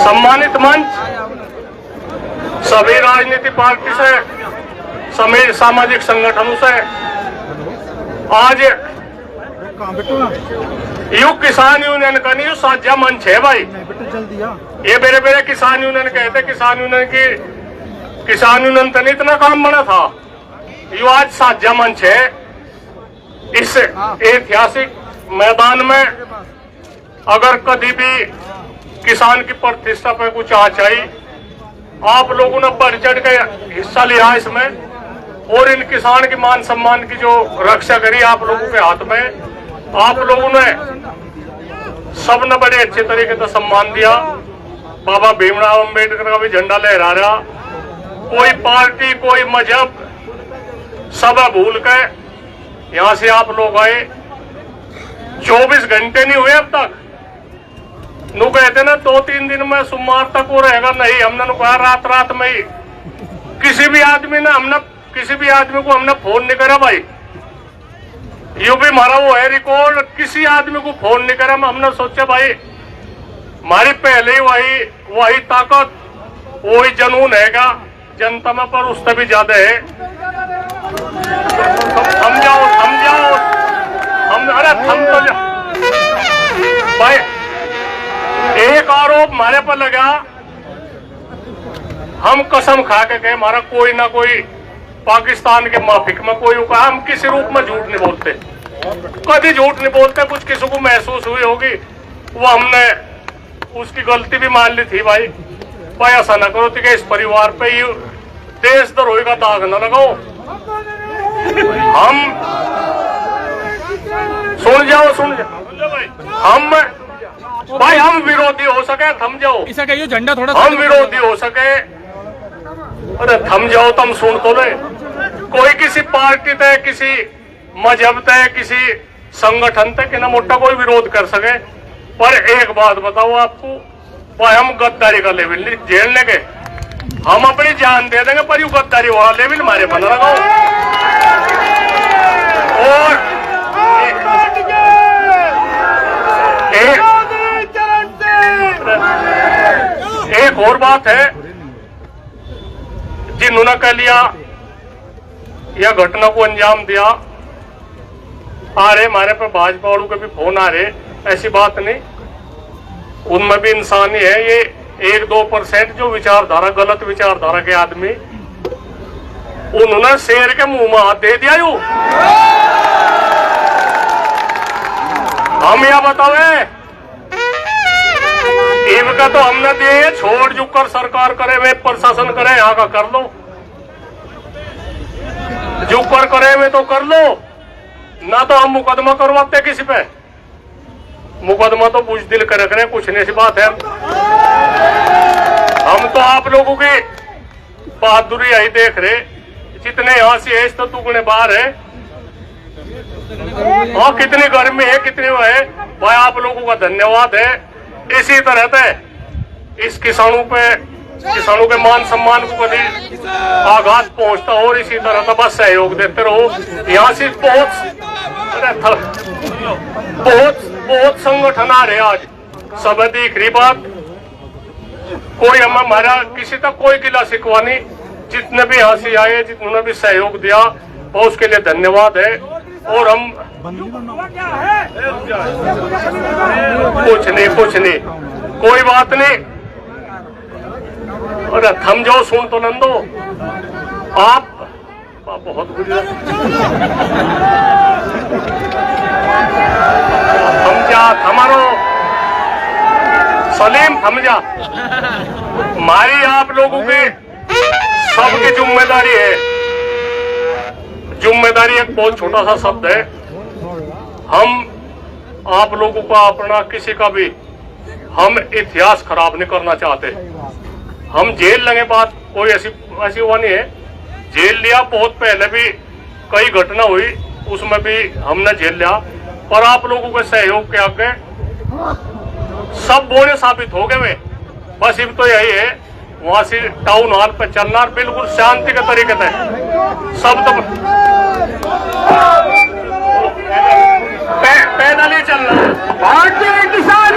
सम्मानित मंच, सभी राजनीतिक पार्टी से, सभी सामाजिक संगठनों से, आज युग किसान यूनियन का नहीं, साझा मंच है भाई। ये मेरे किसान यूनियन कहते, किसान यूनियन तो नहीं इतना काम बना था। ये आज साझा मंच है। इस ऐतिहासिक मैदान में अगर कभी भी किसान की प्रतिष्ठा पर कुछ आँच आई, आप लोगों ने बढ़ चढ़ के हिस्सा लिया इसमें, और इन किसान के मान सम्मान की जो रक्षा करी आप लोगों के हाथ में। आप लोगों ने सबने बड़े अच्छे तरीके से सम्मान दिया। बाबा भीमराव अंबेडकर का भी झंडा लहरा रहा। कोई पार्टी, कोई मजहब, सब भूल के यहाँ से आप लोग आए। 24 घंटे नहीं हुए अब तक। नु कहते ना 2-3 दिन में सोमवार तक वो रहेगा, नहीं, हमने कहा रात में ही। किसी भी आदमी को हमने फोन नहीं करा भाई। यो भी हमारा वो है रिकॉर्ड, किसी आदमी को फोन नहीं करा। हमने सोचा भाई हमारी पहले ही वही ताकत, वही जुनून हैगा जनता में, पर उससे भी ज्यादा है। समझाओ अरे थम तो जा भाई। एक आरोप हमारे पर लगा, हम कसम खा के गए, हमारा कोई ना कोई पाकिस्तान के माफिक में कोई कहा। हम किसी रूप में झूठ नहीं बोलते, कभी झूठ नहीं बोलते। कुछ किसी को महसूस हुई होगी, वो हमने उसकी गलती भी मान ली थी भाई। ऐसा ना करो कि इस परिवार पे ही देशद्रोही का दाग न लगाओ। हम सुन जाओ भाई, हम विरोधी हो सके थम जाओ। इसे कहियो झंडा थोड़ा, हम विरोधी हो सके, अरे थम जाओ, तुम सुन तो ले। कोई किसी पार्टी तय, किसी मजहब तय, किसी संगठन तक ना मोटा कोई विरोध कर सके। पर एक बात बताओ आपको भाई, हम गद्दारी का लेवल नहीं झेलने के। हम अपनी जान दे देंगे, पर यू गद्दारी वाला लेवल हमारे बना लगाओ। और एक और बात है, जिन्होंने कह लिया यह घटना को अंजाम दिया, आ रहे हमारे पे भाजपा वालों के भी फोन आ रहे, ऐसी बात नहीं। उनमें भी इंसान ही है। ये 1-2% जो विचारधारा, गलत विचारधारा के आदमी, उन्होंने शेर के मुंह में हाथ दे दिया। यू हम यह बतावे इनका तो हमने दिए छोड़ झुक कर सरकार करे, वे प्रशासन करे, यहाँ का कर लो, झुक कर करे वे तो कर लो ना, तो हम मुकदमा करवाते किसी पे, मुकदमा तो बुजदिल कर रख रहे, कुछ नहीं सी बात है। हम तो आप लोगों की बहादुरी यही देख रहे, जितने यहाँ से है तो दुगने बाहर है, और कितनी गर्मी है, कितनी वो है भाई, आप लोगों का धन्यवाद है। इसी तरह से इस किसानों के मान सम्मान को कभी आघात पहुंचता हो, और इसी तरह का बस सहयोग देते रहो। यहाँ से बहुत संगठन आ रहे आज, सब दिख रही बात, कोई हमारा किसी तक कोई गिला शिकवा नहीं, जितने भी यहाँ से आए, जितने भी सहयोग दिया और उसके लिए धन्यवाद है। और हम कुछ नहीं, कोई बात नहीं, अरे थम जाओ, सुन तो नंदो, आप बहुत थम जा, हमारो सलीम थम जा, हमारी आप लोगों की सबकी जिम्मेदारी है। जिम्मेदारी एक बहुत छोटा सा शब्द है, हम आप लोगों का अपना किसी का भी हम इतिहास खराब नहीं करना चाहते। हम जेल लगे बात कोई ऐसी हुआ नहीं है, जेल लिया बहुत पहले भी कई घटना हुई, उसमें भी हमने जेल लिया, पर आप लोगों के सहयोग के आगे सब बोले साबित हो गए। बस अब तो यही है, वहां से टाउन हॉल पे चलना बिल्कुल शांति के तरीके से, सब तो पैदल ही चलना। भारतीय किसान